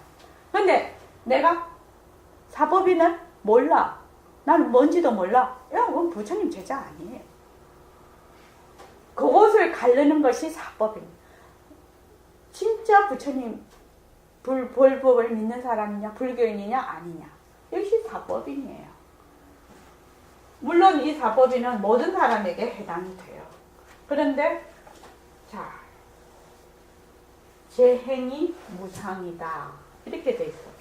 근데 내가 사법인을 몰라. 나는 뭔지도 몰라. 야, 그건 부처님 제자 아니에요. 그것을 가르는 것이 사법인. 진짜 부처님 불법을 믿는 사람이냐, 불교인이냐, 아니냐. 역시 사법인이에요. 물론 이 사법인은 모든 사람에게 해당이 돼요. 그런데 자, 제 행이 무상이다. 이렇게 돼 있어요.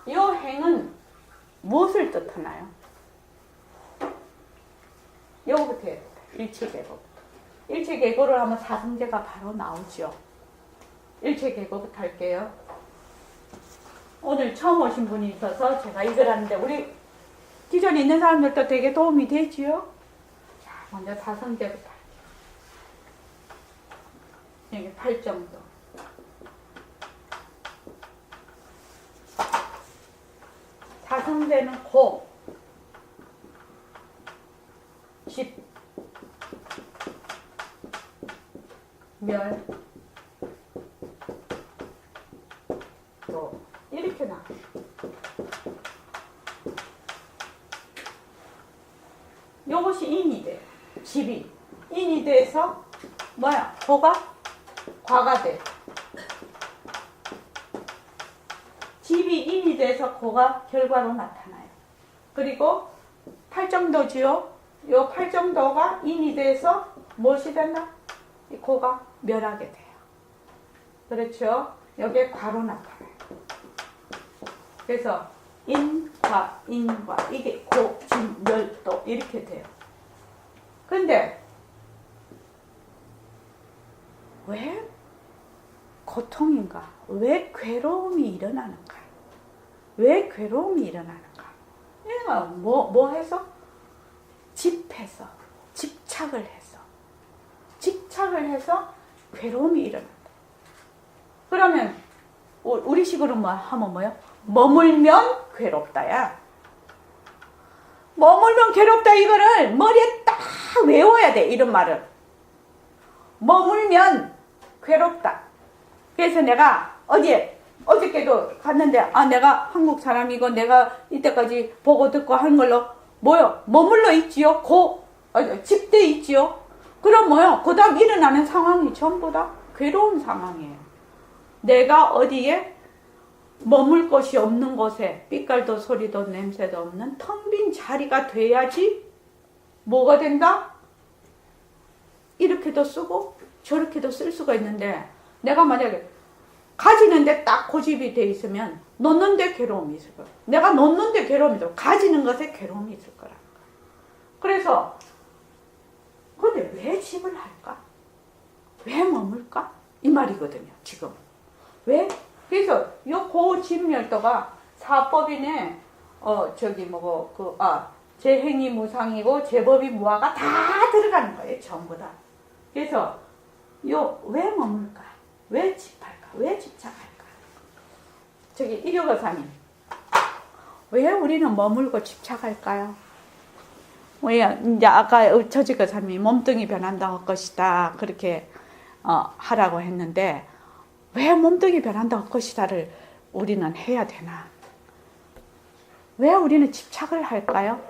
이 행은 무엇을 뜻하나요? 요거부터 해야 됩니다. 일체계고부터. 일체계고를 하면 사성제가 바로 나오죠. 일체계고부터 할게요. 오늘 처음 오신 분이 있어서 제가 이걸 하는데 우리 기존에 있는 사람들도 되게 도움이 되지요. 자, 먼저 사성제부터 할게요. 여기 8정도. 사성제는 고, 집, 멸, 도 이렇게 나와요. 요것이 인이 돼요. 집이 인이 돼서 뭐야? 고가 과가 돼. 집이 인이 돼서 고가 결과로 나타나요. 그리고 팔정도지요. 요 팔정도가 인이 돼서 무엇이 된다? 이 고가 멸하게 돼요. 그렇죠? 여기에 과로 나타나요. 그래서 인과 이게 고, 진, 멸, 도 이렇게 돼요. 근데 왜 고통인가? 왜 괴로움이 일어나는가? 왜 괴로움이 일어나는가? 얘가 뭐 해서? 집해서, 집착을 해서 괴로움이 일어난다. 그러면 우리식으로 뭐 하면 뭐요? 머물면 괴롭다야. 머물면 괴롭다 이거를 머리에 딱 외워야 돼. 이런 말을. 머물면 괴롭다. 그래서 내가 어저께도 갔는데 내가 한국 사람이고 내가 이때까지 보고 듣고 한 걸로 뭐요? 머물러 있지요. 집돼 있지요. 그럼 뭐요? 그 다음 일어나는 상황이 전부 다 괴로운 상황이에요. 내가 어디에 머물 곳이 없는 곳에 빛깔도 소리도 냄새도 없는 텅 빈 자리가 돼야지 뭐가 된다? 이렇게도 쓰고 저렇게도 쓸 수가 있는데 내가 만약에 가지는데 딱 고집이 돼 있으면 놓는데 괴로움이 있을 거야. 내가 놓는데 괴로움이 있어. 가지는 것에 괴로움이 있을 거라는 거야. 그래서 근데 왜 집을 할까? 왜 머물까? 이 말이거든요. 지금 왜? 그래서 요 고집멸도가 사법인에 재행이 무상이고 제법이 무아가 다 들어가는 거예요. 전부 다. 그래서 왜 머물까? 왜 집할까? 왜 집착할까? 일요가사님, 왜 우리는 머물고 집착할까요? 왜 이제 아까 처지가사님이 몸뚱이 변한다 할 것이다 그렇게 하라고 했는데 왜 몸뚱이 변한다 할 것이다를 우리는 해야 되나? 왜 우리는 집착을 할까요?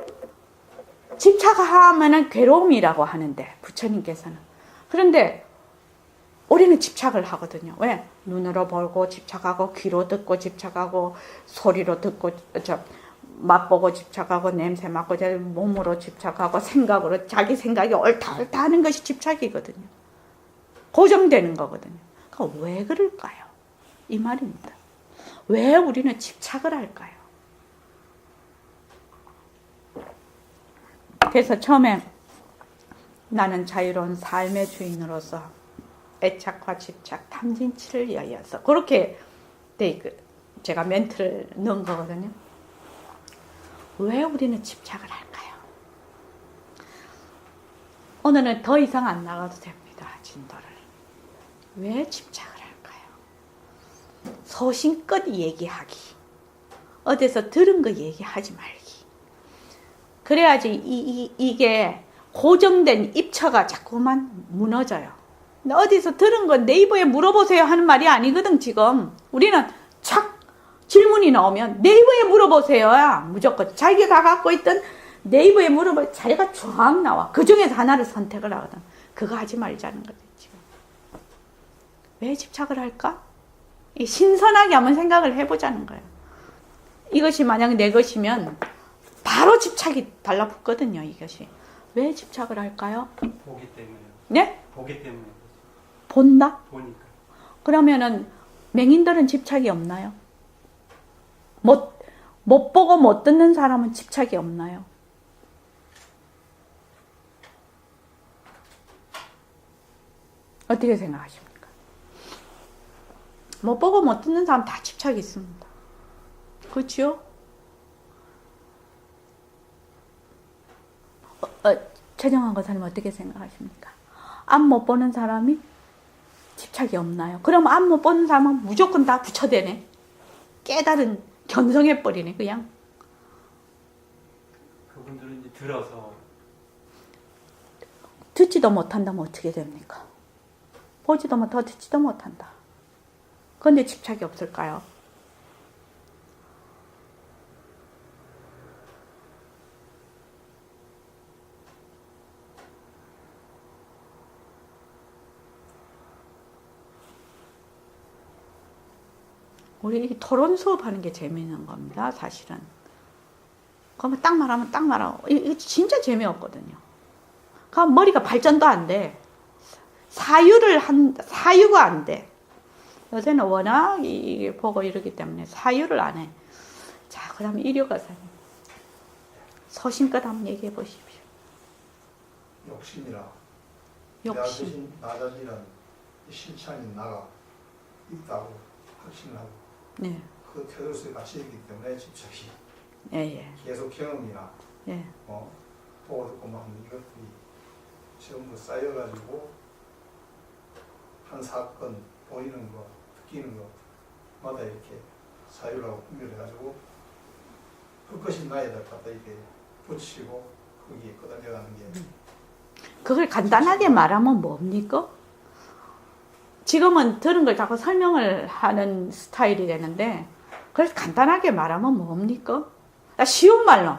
집착하면은 괴로움이라고 하는데 부처님께서는 그런데 우리는 집착을 하거든요. 왜? 눈으로 보고 집착하고 귀로 듣고 집착하고 소리로 듣고 맛보고 집착하고 냄새 맡고 몸으로 집착하고 생각으로 자기 생각이 옳다 하는 것이 집착이거든요. 고정되는 거거든요. 그러니까 왜 그럴까요? 이 말입니다. 왜 우리는 집착을 할까요? 그래서 처음에 나는 자유로운 삶의 주인으로서 애착과 집착, 탐진치를 여여서 그렇게 제가 멘트를 넣은 거거든요. 왜 우리는 집착을 할까요? 오늘은 더 이상 안 나가도 됩니다. 진도를. 왜 집착을 할까요? 소신껏 얘기하기. 어디서 들은 거 얘기하지 말기. 그래야지 이게 고정된 입처가 자꾸만 무너져요. 근데 어디서 들은 거 네이버에 물어보세요 하는 말이 아니거든. 지금 우리는 착 질문이 나오면 네이버에 물어보세요야 무조건 자기가 갖고 있던 네이버에 물어보면 자기가 쫙 나와. 그 중에서 하나를 선택을 하거든. 그거 하지 말자는 거지 지금. 왜 집착을 할까? 신선하게 한번 생각을 해보자는 거예요. 이것이 만약 내 것이면 바로 집착이 달라붙거든요. 이것이. 왜 집착을 할까요? 보기 때문에. 네? 보기 때문에. 본다? 보니까. 그러면은 맹인들은 집착이 없나요? 못 보고 못 듣는 사람은 집착이 없나요? 어떻게 생각하십니까? 못 보고 못 듣는 사람 다 집착이 있습니다. 그렇죠? 최정환 거사님 어떻게 생각하십니까? 앞 못 보는 사람이 집착이 없나요? 그럼 앞 못 보는 사람은 무조건 다 부처되네. 깨달은 견성해버리네 그냥. 그분들은 이제 들어서 듣지도 못한다면 어떻게 됩니까? 보지도 못하고 듣지도 못한다. 그런데 집착이 없을까요? 우리 토론 수업하는 게 재미있는 겁니다. 사실은. 그러면 딱 말하면 딱 말하고 이게 진짜 재미없거든요. 그럼 머리가 발전도 안 돼. 사유가 안 돼. 요새는 워낙 이게 보고 이러기 때문에 사유를 안 해. 자, 그 다음에 일요가사님. 소신껏 한번 얘기해 보십시오. 욕심이라. 욕심. 나 자신은 실체인 나가 있다고 확신을 하고 네. 그 태도 속에 갇혀 있기 때문에 집착이 예. 계속 경험이나 예. 보고 듣고 막 하는 이것들이 전부 쌓여가지고 한 사건 보이는 거 느끼는 거마다 이렇게 사유라고 분별해가지고 그것이 나에다 갖다 이렇게 붙이고 거기에 끄덕여가는 게 그걸 간단하게 말하면 뭡니까? 지금은 들은 걸 자꾸 설명을 하는 스타일이 되는데 그걸 간단하게 말하면 뭡니까? 쉬운 말로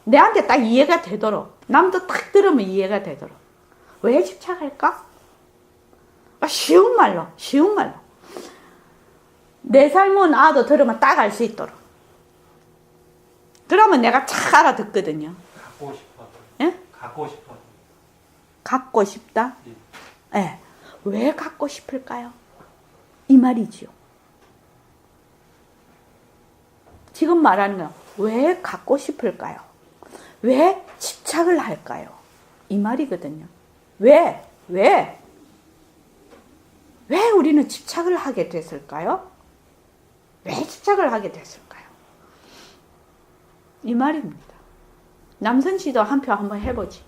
내한테 딱 이해가 되도록 남도 딱 들으면 이해가 되도록 왜 집착할까? 쉬운 말로 내 삶은 아도 들으면 딱 알 수 있도록 그러면 내가 착 알아듣거든요. 갖고 싶어도. 예? 갖고 싶어도. 갖고 싶다? 예. 예. 왜 갖고 싶을까요? 이 말이지요. 지금 말하는 건 왜 갖고 싶을까요? 왜 집착을 할까요? 이 말이거든요. 왜 우리는 집착을 하게 됐을까요? 왜 집착을 하게 됐을까요? 이 말입니다. 남선 씨도 한 표 한번 해보지.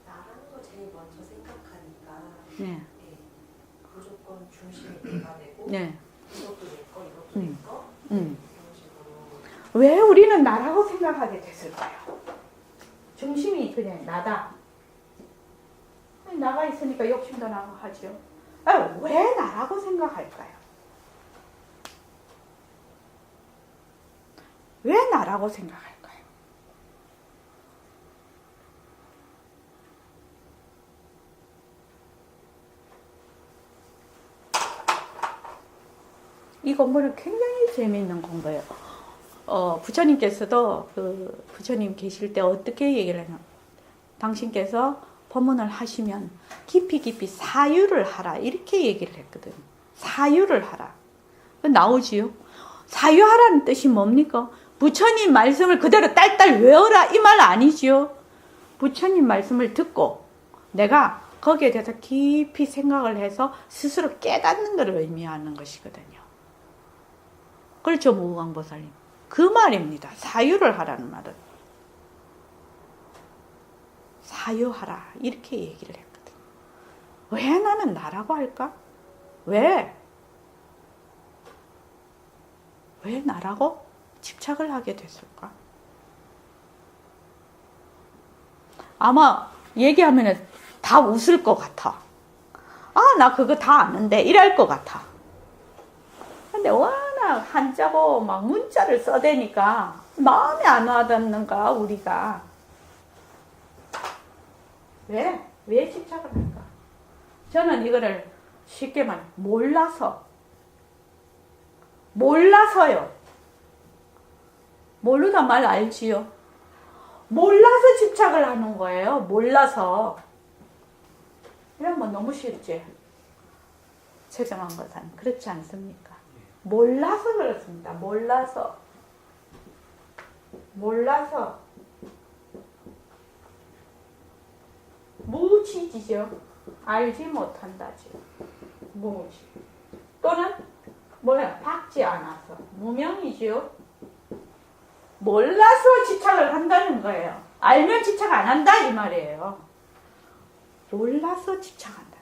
나라는 거 제일 먼저 생각하니까 네. 예, 무조건 중심이 내가 되고 네. 이것도 내 거, 이것도 내 거. 이런 식으로. 왜 우리는 나라고 생각하게 됐을까요? 중심이 그냥 나다. 나가 있으니까 욕심도 나고 하죠. 왜 나라고 생각할까요? 왜 나라고 생각할까요? 이 공부는 굉장히 재미있는 공부예요. 부처님께서도 부처님 계실 때 어떻게 얘기를 하냐. 당신께서 법문을 하시면 깊이 사유를 하라. 이렇게 얘기를 했거든요. 사유를 하라. 나오지요. 사유하라는 뜻이 뭡니까? 부처님 말씀을 그대로 딸딸 외워라. 이 말 아니지요. 부처님 말씀을 듣고 내가 거기에 대해서 깊이 생각을 해서 스스로 깨닫는 것을 의미하는 것이거든요. 그렇죠, 무광보살님. 그 말입니다. 사유를 하라는 말은. 사유하라. 이렇게 얘기를 했거든. 왜 나는 나라고 할까? 왜? 왜 나라고 집착을 하게 됐을까? 아마 얘기하면 다 웃을 것 같아. 나 그거 다 아는데 이럴 것 같아. 근데 워낙 한자고 막 문자를 써대니까 마음에 안 와닿는가 우리가. 왜 집착을 할까? 저는 이거를 쉽게 말해 몰라서요. 모르다 말 알지요? 몰라서 집착을 하는 거예요. 몰라서. 이러면 너무 쉽지. 최정한 것은 그렇지 않습니까? 몰라서 그렇습니다. 몰라서. 무지지죠. 알지 못한다죠. 무지. 또는 받지 않아서. 무명이죠. 몰라서 집착을 한다는 거예요. 알면 집착 안 한다 이 말이에요. 몰라서 집착한다.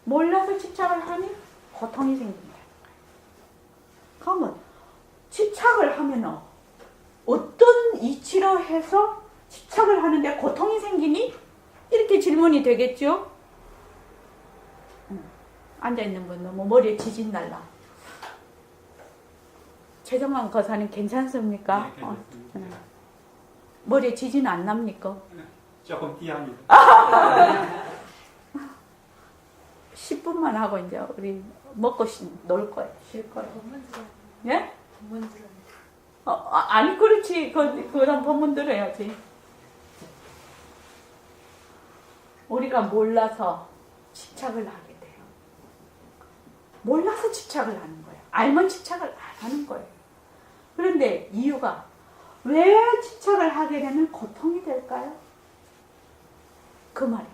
몰라서 집착을 하니 고통이 생긴다. 그러면 집착을 하면 어떤 이치로 해서 집착을 하는데 고통이 생기니? 이렇게 질문이 되겠죠? 앉아있는 분 너무 머리에 지진 날라. 최정환 거사님 괜찮습니까? 네, 괜찮습니다. 머리에 지진 안 납니까? 조금 띠합니다. 10분만 하고 이제 우리 먹고 놀 거예요. 쉴 거예요. 예? 아니 그렇지. 그런 법문 들어야지. 우리가 몰라서 집착을 하게 돼요. 몰라서 집착을 하는 거예요. 알면 집착을 안 하는 거예요. 그런데 이유가 왜 집착을 하게 되면 고통이 될까요? 그 말입니다.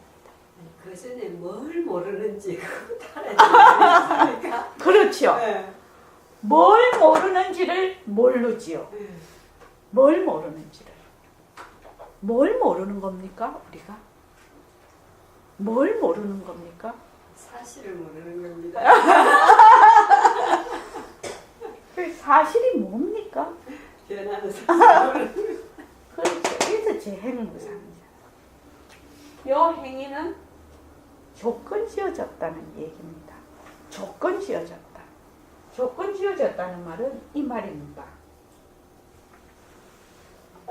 그 전에 뭘 모르는지 그거 다 알았으니까. 그렇죠. 네. 뭘 모르는지를 모르지요. 뭘 모르는지를. 뭘 모르는 겁니까, 우리가? 뭘 모르는 겁니까? 사실을 모르는 겁니다. 그 사실이 뭡니까? 변하는 사실을 모르는. 그렇죠. 그래서 재행무상이잖아요. 요 행위는 조건 지어졌다는 얘기입니다. 조건 지어졌다. 조건 지어졌다는 말은 이 말입니다.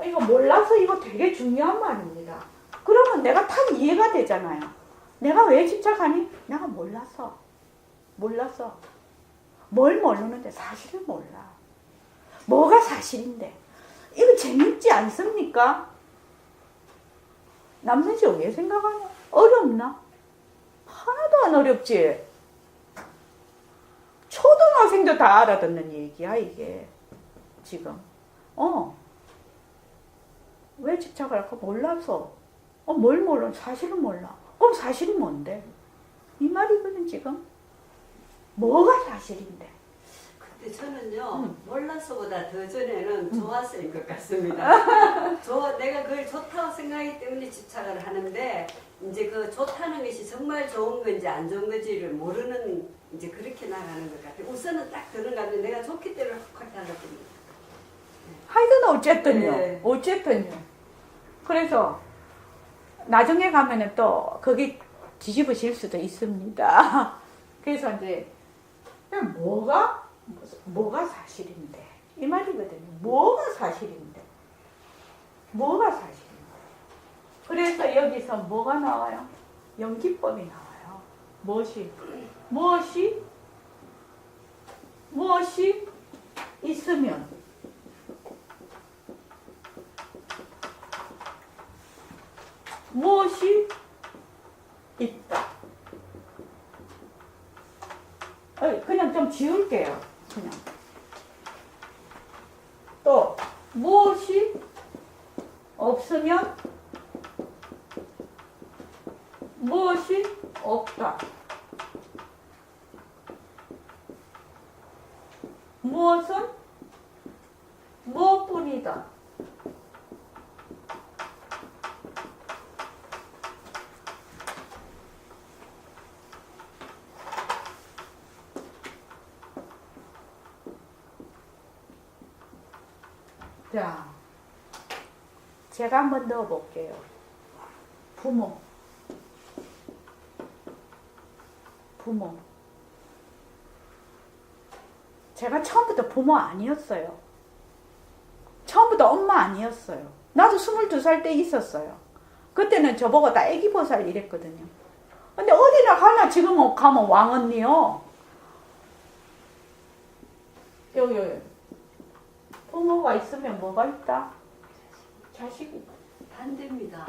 이거 몰라서 이거 되게 중요한 말입니다. 그러면 내가 다 이해가 되잖아요. 내가 왜 집착하니? 내가 몰라서. 뭘 모르는데 사실을 몰라. 뭐가 사실인데? 이거 재밌지 않습니까? 남순 씨 왜 생각하냐? 어렵나? 하나도 안 어렵지. 초등학생도 다 알아듣는 얘기야 이게 지금. 왜 집착을 할까? 몰라서. 뭘 몰라? 사실은 몰라. 그럼 사실이 뭔데? 이 말이거든 지금. 뭐가 사실인데? 근데 저는요 응. 몰라서보다 더 전에는 좋았을 것 같습니다. 내가 그걸 좋다고 생각하기 때문에 집착을 하는데 이제 그 좋다는 것이 정말 좋은 건지 안 좋은 건지를 모르는 이제 그렇게 나가는 것 같아요. 우선은 딱 드는 것 같은데 내가 좋기 때문에 확 달라집니다. 하여튼 어쨌든요. 네. 어쨌든요. 그래서 나중에 가면은 또 거기 뒤집어질 수도 있습니다. 그래서 이제 그냥 뭐가 사실인데 이 말이거든요. 뭐가 사실인데 뭐가 사실인데. 그래서 여기서 뭐가 나와요? 연기법이 나와요. 무엇이 있으면 무엇이 있다. 그냥 좀 지울게요. 그냥. 또 무엇이 없으면 무엇이 없다. 무엇은 무엇뿐이다. 자, 제가 한번 넣어볼게요. 부모. 제가 처음부터 부모 아니었어요. 처음부터 엄마 아니었어요. 나도 22살 때 있었어요. 그때는 저보고 다 애기보살 이랬거든요. 근데 어디나 가나 지금은 가면 왕언니요. 여기. 부모가 있으면 뭐가 있다? 자식이. 반대입니다.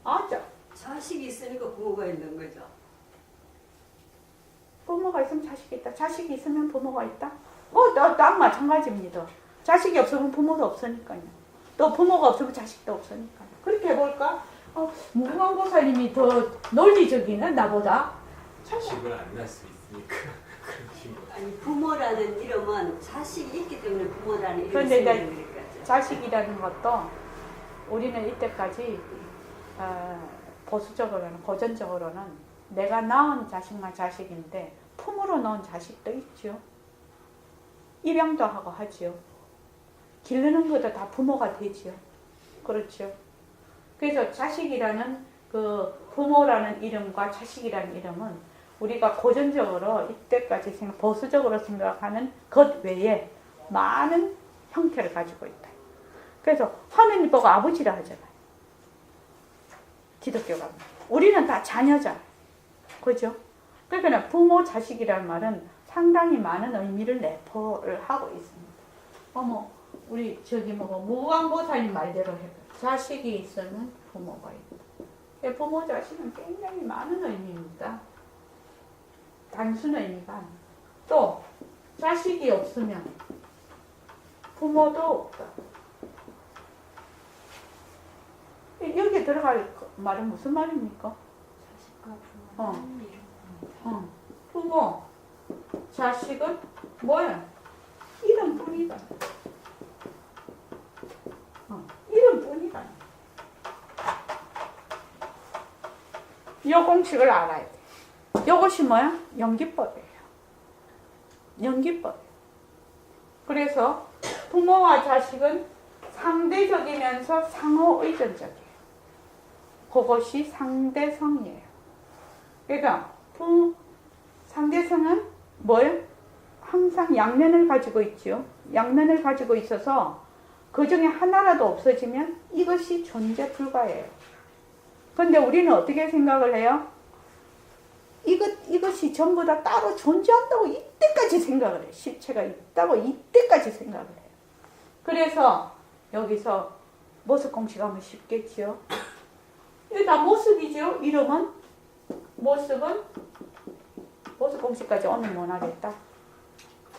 맞아. 자식이 있으니까 부모가 있는 거죠. 부모가 있으면 자식이 있다. 자식이 있으면 부모가 있다. 딱 마찬가지입니다. 자식이 없으면 부모도 없으니까요. 또 부모가 없으면 자식도 없으니까요. 그렇게 해볼까? 무궁화보살님이 더 논리적이네 나보다. 자식을 안 낳을 수 있으니까 그러신 거. 아니 부모라는 이름은 자식이 있기 때문에 부모라는 이름이 그런데 이제 생기는 거니까요. 자식이라는 것도 우리는 이때까지 보수적으로는 고전적으로는 내가 낳은 자식만 자식인데 품으로 넣은 자식도 있죠. 입양도 하고 하죠. 기르는 것도 다 부모가 되죠. 그렇죠. 그래서 자식이라는 그 부모라는 이름과 자식이라는 이름은 우리가 고전적으로 이때까지 보수적으로 생각하는 것 외에 많은 형태를 가지고 있다. 그래서 하느님 보고 아버지라 하잖아요. 기독교가. 우리는 다 자녀잖아요. 그죠? 그러니까 부모, 자식이라는 말은 상당히 많은 의미를 내포를 하고 있습니다. 우리 무광보살님 말대로 해봐요. 자식이 있으면 부모가 있다. 부모, 자식은 굉장히 많은 의미입니다. 단순 의미가 아니에요. 또 자식이 없으면 부모도 없다. 여기에 들어갈 말은 무슨 말입니까? 자식과 부모는 이름입니다. 부모, 자식은 뭐야? 이름뿐이다. 이름뿐이다. 이 공식을 알아야 돼. 이것이 뭐야? 연기법이에요. 연기법. 그래서 부모와 자식은 상대적이면서 상호의존적이에요. 그것이 상대성이에요. 그러니까 상대성은 뭐예요? 항상 양면을 가지고 있죠. 양면을 가지고 있어서 그 중에 하나라도 없어지면 이것이 존재 불가예요. 그런데 우리는 어떻게 생각을 해요? 이것이 전부 다 따로 존재한다고 이때까지 생각을 해요. 실체가 있다고 이때까지 생각을 해요. 그래서 여기서 모습 공식하면 쉽겠죠. 이거 다 모습이죠. 이름은 모습 공식까지 오늘 못 하겠다.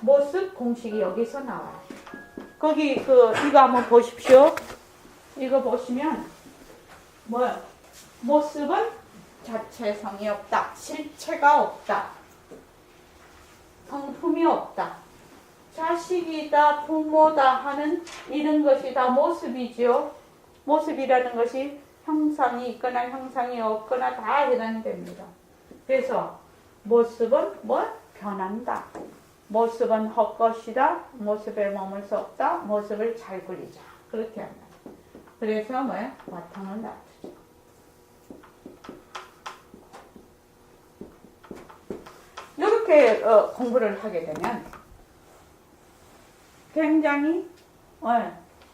모습 공식이 여기서 나와요. 거기 이거 한번 보십시오. 이거 보시면 뭐야? 모습은 자체성이 없다. 실체가 없다. 성품이 없다. 자식이다, 부모다 하는 이런 것이 다 모습이지요. 모습이라는 것이 형상이 있거나 형상이 없거나 다 해당됩니다. 그래서 모습은 뭐? 변한다. 모습은 헛것이다. 모습에 머물 수 없다. 모습을 잘 굴리자. 그렇게 한다. 그래서 뭐야? 바탕을 놔두죠. 이렇게 공부를 하게 되면 굉장히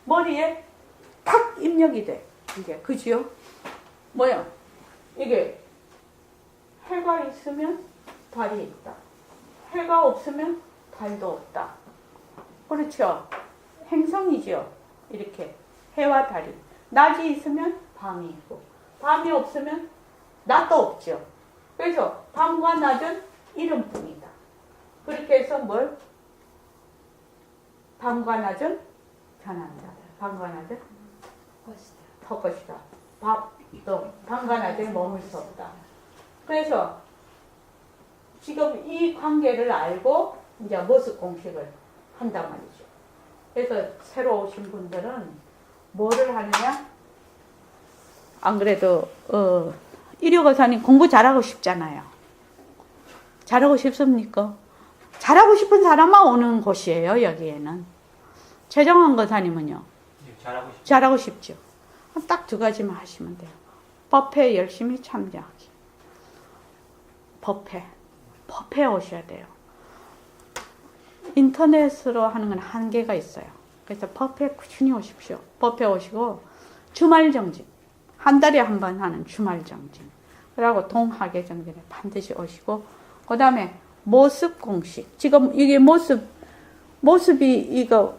머리에 탁 입력이 돼. 이게 그지요? 뭐야? 이게 해가 있으면 달이 있다. 해가 없으면 달도 없다. 그렇죠? 행성이죠. 이렇게 해와 달이. 낮이 있으면 밤이 있고 밤이 없으면 낮도 없죠. 그래서 밤과 낮은 이름뿐이다. 그렇게 해서 뭘? 밤과 낮은 변한다. 밤과 낮은 헛것이다. 또 밤과 낮에 머물 수 없다. 그래서 지금 이 관계를 알고 이제 모습 공식을 한단 말이죠. 그래서 새로 오신 분들은 뭐를 하느냐? 안 그래도 이력거사님 공부 잘하고 싶잖아요. 잘하고 싶습니까? 잘하고 싶은 사람만 오는 곳이에요. 여기에는. 최정환 거사님은요? 예, 잘하고 싶어요. 잘하고 싶죠. 딱 두 가지만 하시면 돼요. 법회 열심히 참여하기. 법회 오셔야 돼요. 인터넷으로 하는 건 한계가 있어요. 그래서 법회 꾸준히 오십시오. 법회 오시고 주말 정진. 한 달에 한 번 하는 주말 정진. 그리고 동학예 정진에 반드시 오시고 그 다음에 모습 공식. 지금 이게 모습이 이거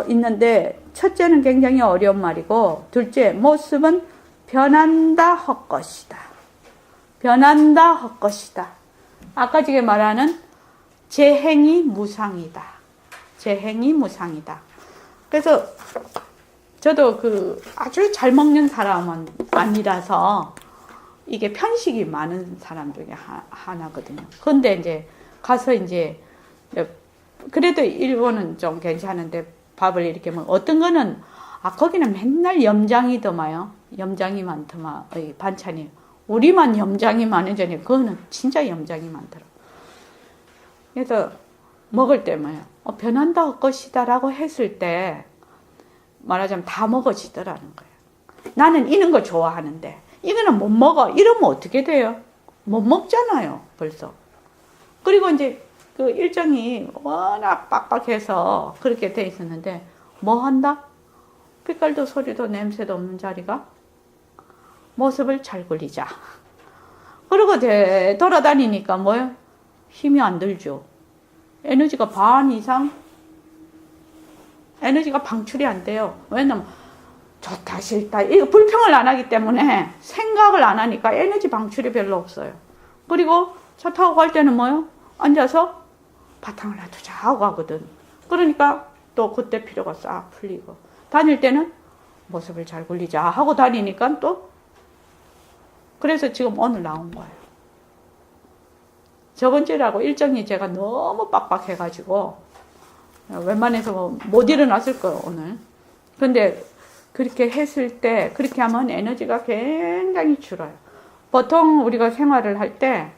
있는데 첫째는 굉장히 어려운 말이고 둘째 모습은 변한다 헛것이다. 변한다 헛것이다. 아까 지금 말하는 재행이 무상이다. 재행이 무상이다. 그래서 저도 아주 잘 먹는 사람은 아니라서 이게 편식이 많은 사람 중에 하나거든요. 근데 이제 가서 이제 그래도 일본은 좀 괜찮은데 밥을 이렇게 먹 어떤 거는 거기는 맨날 염장이더마요. 염장이 많더만 반찬이. 우리만 염장이 많으더니 그거는 진짜 염장이 많더라. 그래서 먹을 때 뭐예요? 변한다 헛것이다라고 했을 때 말하자면 다 먹어지더라는 거예요. 나는 이런 거 좋아하는데 이거는 못 먹어. 이러면 어떻게 돼요? 못 먹잖아요. 벌써. 그리고 이제 그 일정이 워낙 빡빡해서 그렇게 돼 있었는데 뭐 한다? 빛깔도 소리도 냄새도 없는 자리가 모습을 잘 굴리자. 그리고 돌아다니니까 뭐요? 힘이 안 들죠. 에너지가 반 이상 에너지가 방출이 안 돼요. 왜냐면 좋다 싫다 이거 불평을 안 하기 때문에 생각을 안 하니까 에너지 방출이 별로 없어요. 그리고 차 타고 갈 때는 뭐요? 앉아서 바탕을 놔두자 하고 가거든. 그러니까 또 그때 피로가 싹 풀리고 다닐 때는 모습을 잘 굴리자 하고 다니니까 또 그래서 지금 오늘 나온 거예요. 저번 주라고 일정이 제가 너무 빡빡해가지고 웬만해서 못 일어났을 거예요 오늘. 근데 그렇게 했을 때 그렇게 하면 에너지가 굉장히 줄어요. 보통 우리가 생활을 할 때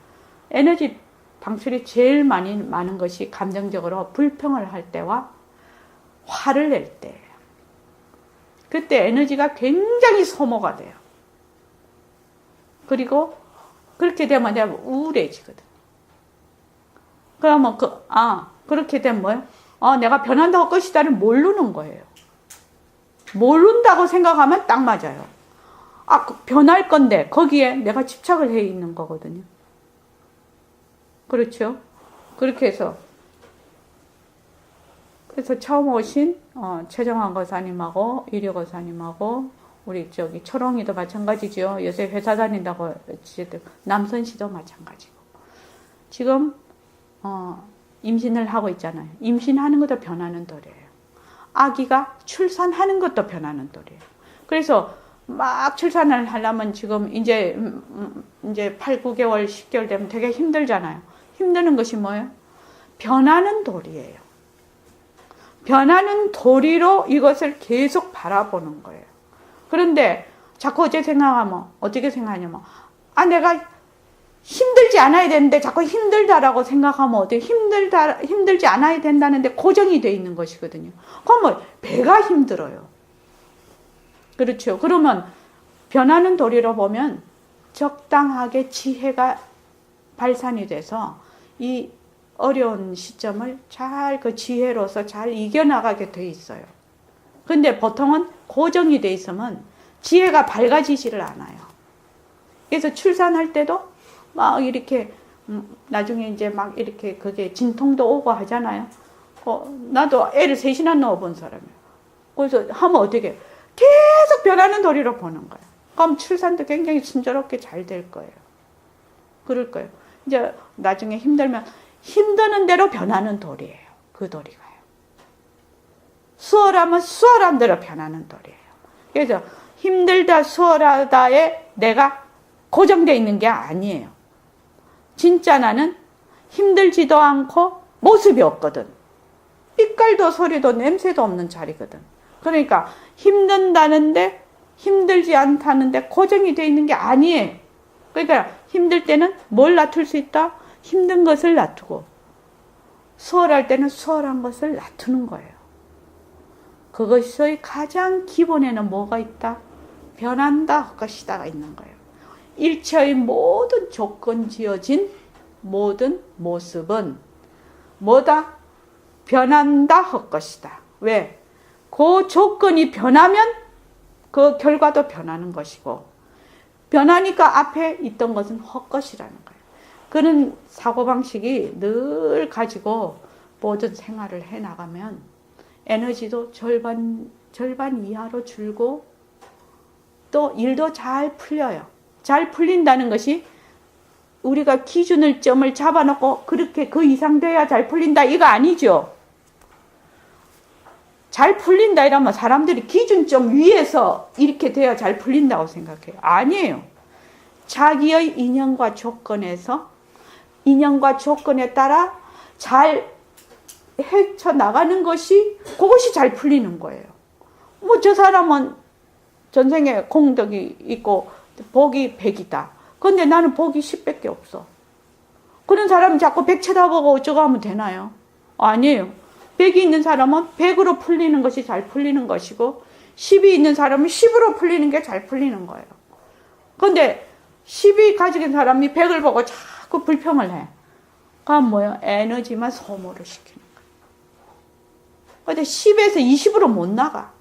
에너지 방출이 제일 많은 것이 감정적으로 불평을 할 때와 화를 낼 때예요. 그때 에너지가 굉장히 소모가 돼요. 그리고 그렇게 되면 내가 우울해지거든. 그러면 그렇게 되면 뭐예요? 내가 변한다고 것이다를 모르는 거예요. 모른다고 생각하면 딱 맞아요. 변할 건데 거기에 내가 집착을 해 있는 거거든요. 그렇죠? 그렇게 해서 그래서 처음 오신 최정환 거사님하고 이려 거사님하고 우리 초롱이도 마찬가지죠. 요새 회사 다닌다고 남선 씨도 마찬가지고 지금 임신을 하고 있잖아요. 임신하는 것도 변하는 도래예요. 아기가 출산하는 것도 변하는 도래예요. 그래서 막 출산을 하려면 지금 이제 8, 9개월, 10개월 되면 되게 힘들잖아요. 힘드는 것이 뭐예요? 변하는 도리예요. 변하는 도리로 이것을 계속 바라보는 거예요. 그런데 자꾸 어제 생각하면 어떻게 생각하냐면 내가 힘들지 않아야 되는데 자꾸 힘들다라고 생각하면 어떻게 힘들지 않아야 된다는데 고정이 돼 있는 것이거든요. 그러면 배가 힘들어요. 그렇죠. 그러면 변하는 도리로 보면 적당하게 지혜가 발산이 돼서 이 어려운 시점을 잘 그 지혜로서 잘 이겨나가게 돼 있어요. 근데 보통은 고정이 돼 있으면 지혜가 밝아지지를 않아요. 그래서 출산할 때도 막 이렇게 나중에 이제 막 이렇게 그게 진통도 오고 하잖아요. 나도 애를 셋이나 넣어본 사람이에요. 그래서 하면 어떻게 계속 변하는 도리로 보는 거예요. 그럼 출산도 굉장히 순조롭게 잘 될 거예요. 그럴 거예요. 이제 나중에 힘들면 힘드는 대로 변하는 도리예요. 그 도리가요. 수월하면 수월한 대로 변하는 도리예요. 그래서 힘들다 수월하다에 내가 고정되어 있는 게 아니에요. 진짜 나는 힘들지도 않고 모습이 없거든. 빛깔도 소리도 냄새도 없는 자리거든. 그러니까 힘든다는데 힘들지 않다는데 고정이 되어 있는 게 아니에요. 그러니까 힘들 때는 뭘 놔둘 수 있다? 힘든 것을 놔두고 수월할 때는 수월한 것을 놔두는 거예요. 그것의 가장 기본에는 뭐가 있다? 변한다 것이다가 있는 거예요. 일체의 모든 조건 지어진 모든 모습은 뭐다? 변한다 헛것이다. 왜? 그 조건이 변하면 그 결과도 변하는 것이고 변하니까 앞에 있던 것은 헛것이라는 거예요. 그런 사고방식이 늘 가지고 모든 생활을 해나가면 에너지도 절반 이하로 줄고 또 일도 잘 풀려요. 잘 풀린다는 것이 우리가 점을 잡아놓고 그렇게 그 이상 돼야 잘 풀린다 이거 아니죠. 잘 풀린다 이러면 사람들이 기준점 위에서 이렇게 돼야 잘 풀린다고 생각해요. 아니에요. 자기의 인연과 조건에서 인연과 조건에 따라 잘 헤쳐나가는 것이 그것이 잘 풀리는 거예요. 뭐 저 사람은 전생에 공덕이 있고 복이 100이다. 근데 나는 복이 10밖에 없어. 그런 사람은 자꾸 100 쳐다보고 어쩌고 하면 되나요? 아니에요. 100이 있는 사람은 100으로 풀리는 것이 잘 풀리는 것이고 10이 있는 사람은 10으로 풀리는 게 잘 풀리는 거예요. 근데 10이 가지고 사람이 100을 보고 자꾸 불평을 해. 그럼 뭐예요? 에너지만 소모를 시키는 거예요. 근데 10에서 20으로 못 나가.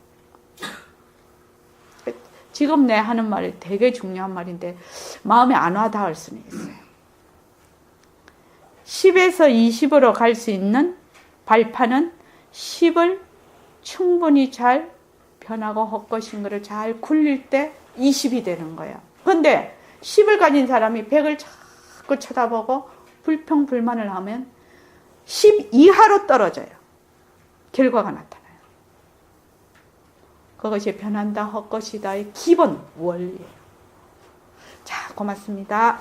지금 내 하는 말이 되게 중요한 말인데 마음에 안 와닿을 수는 있어요. 10에서 20으로 갈 수 있는 발판은 10을 충분히 잘 변하고 헛것인 거를 잘 굴릴 때 20이 되는 거예요. 근데 10을 가진 사람이 100을 자꾸 쳐다보고 불평불만을 하면 10 이하로 떨어져요. 결과가 나타나요. 그것이 변한다 헛것이다의 기본 원리예요. 자, 고맙습니다.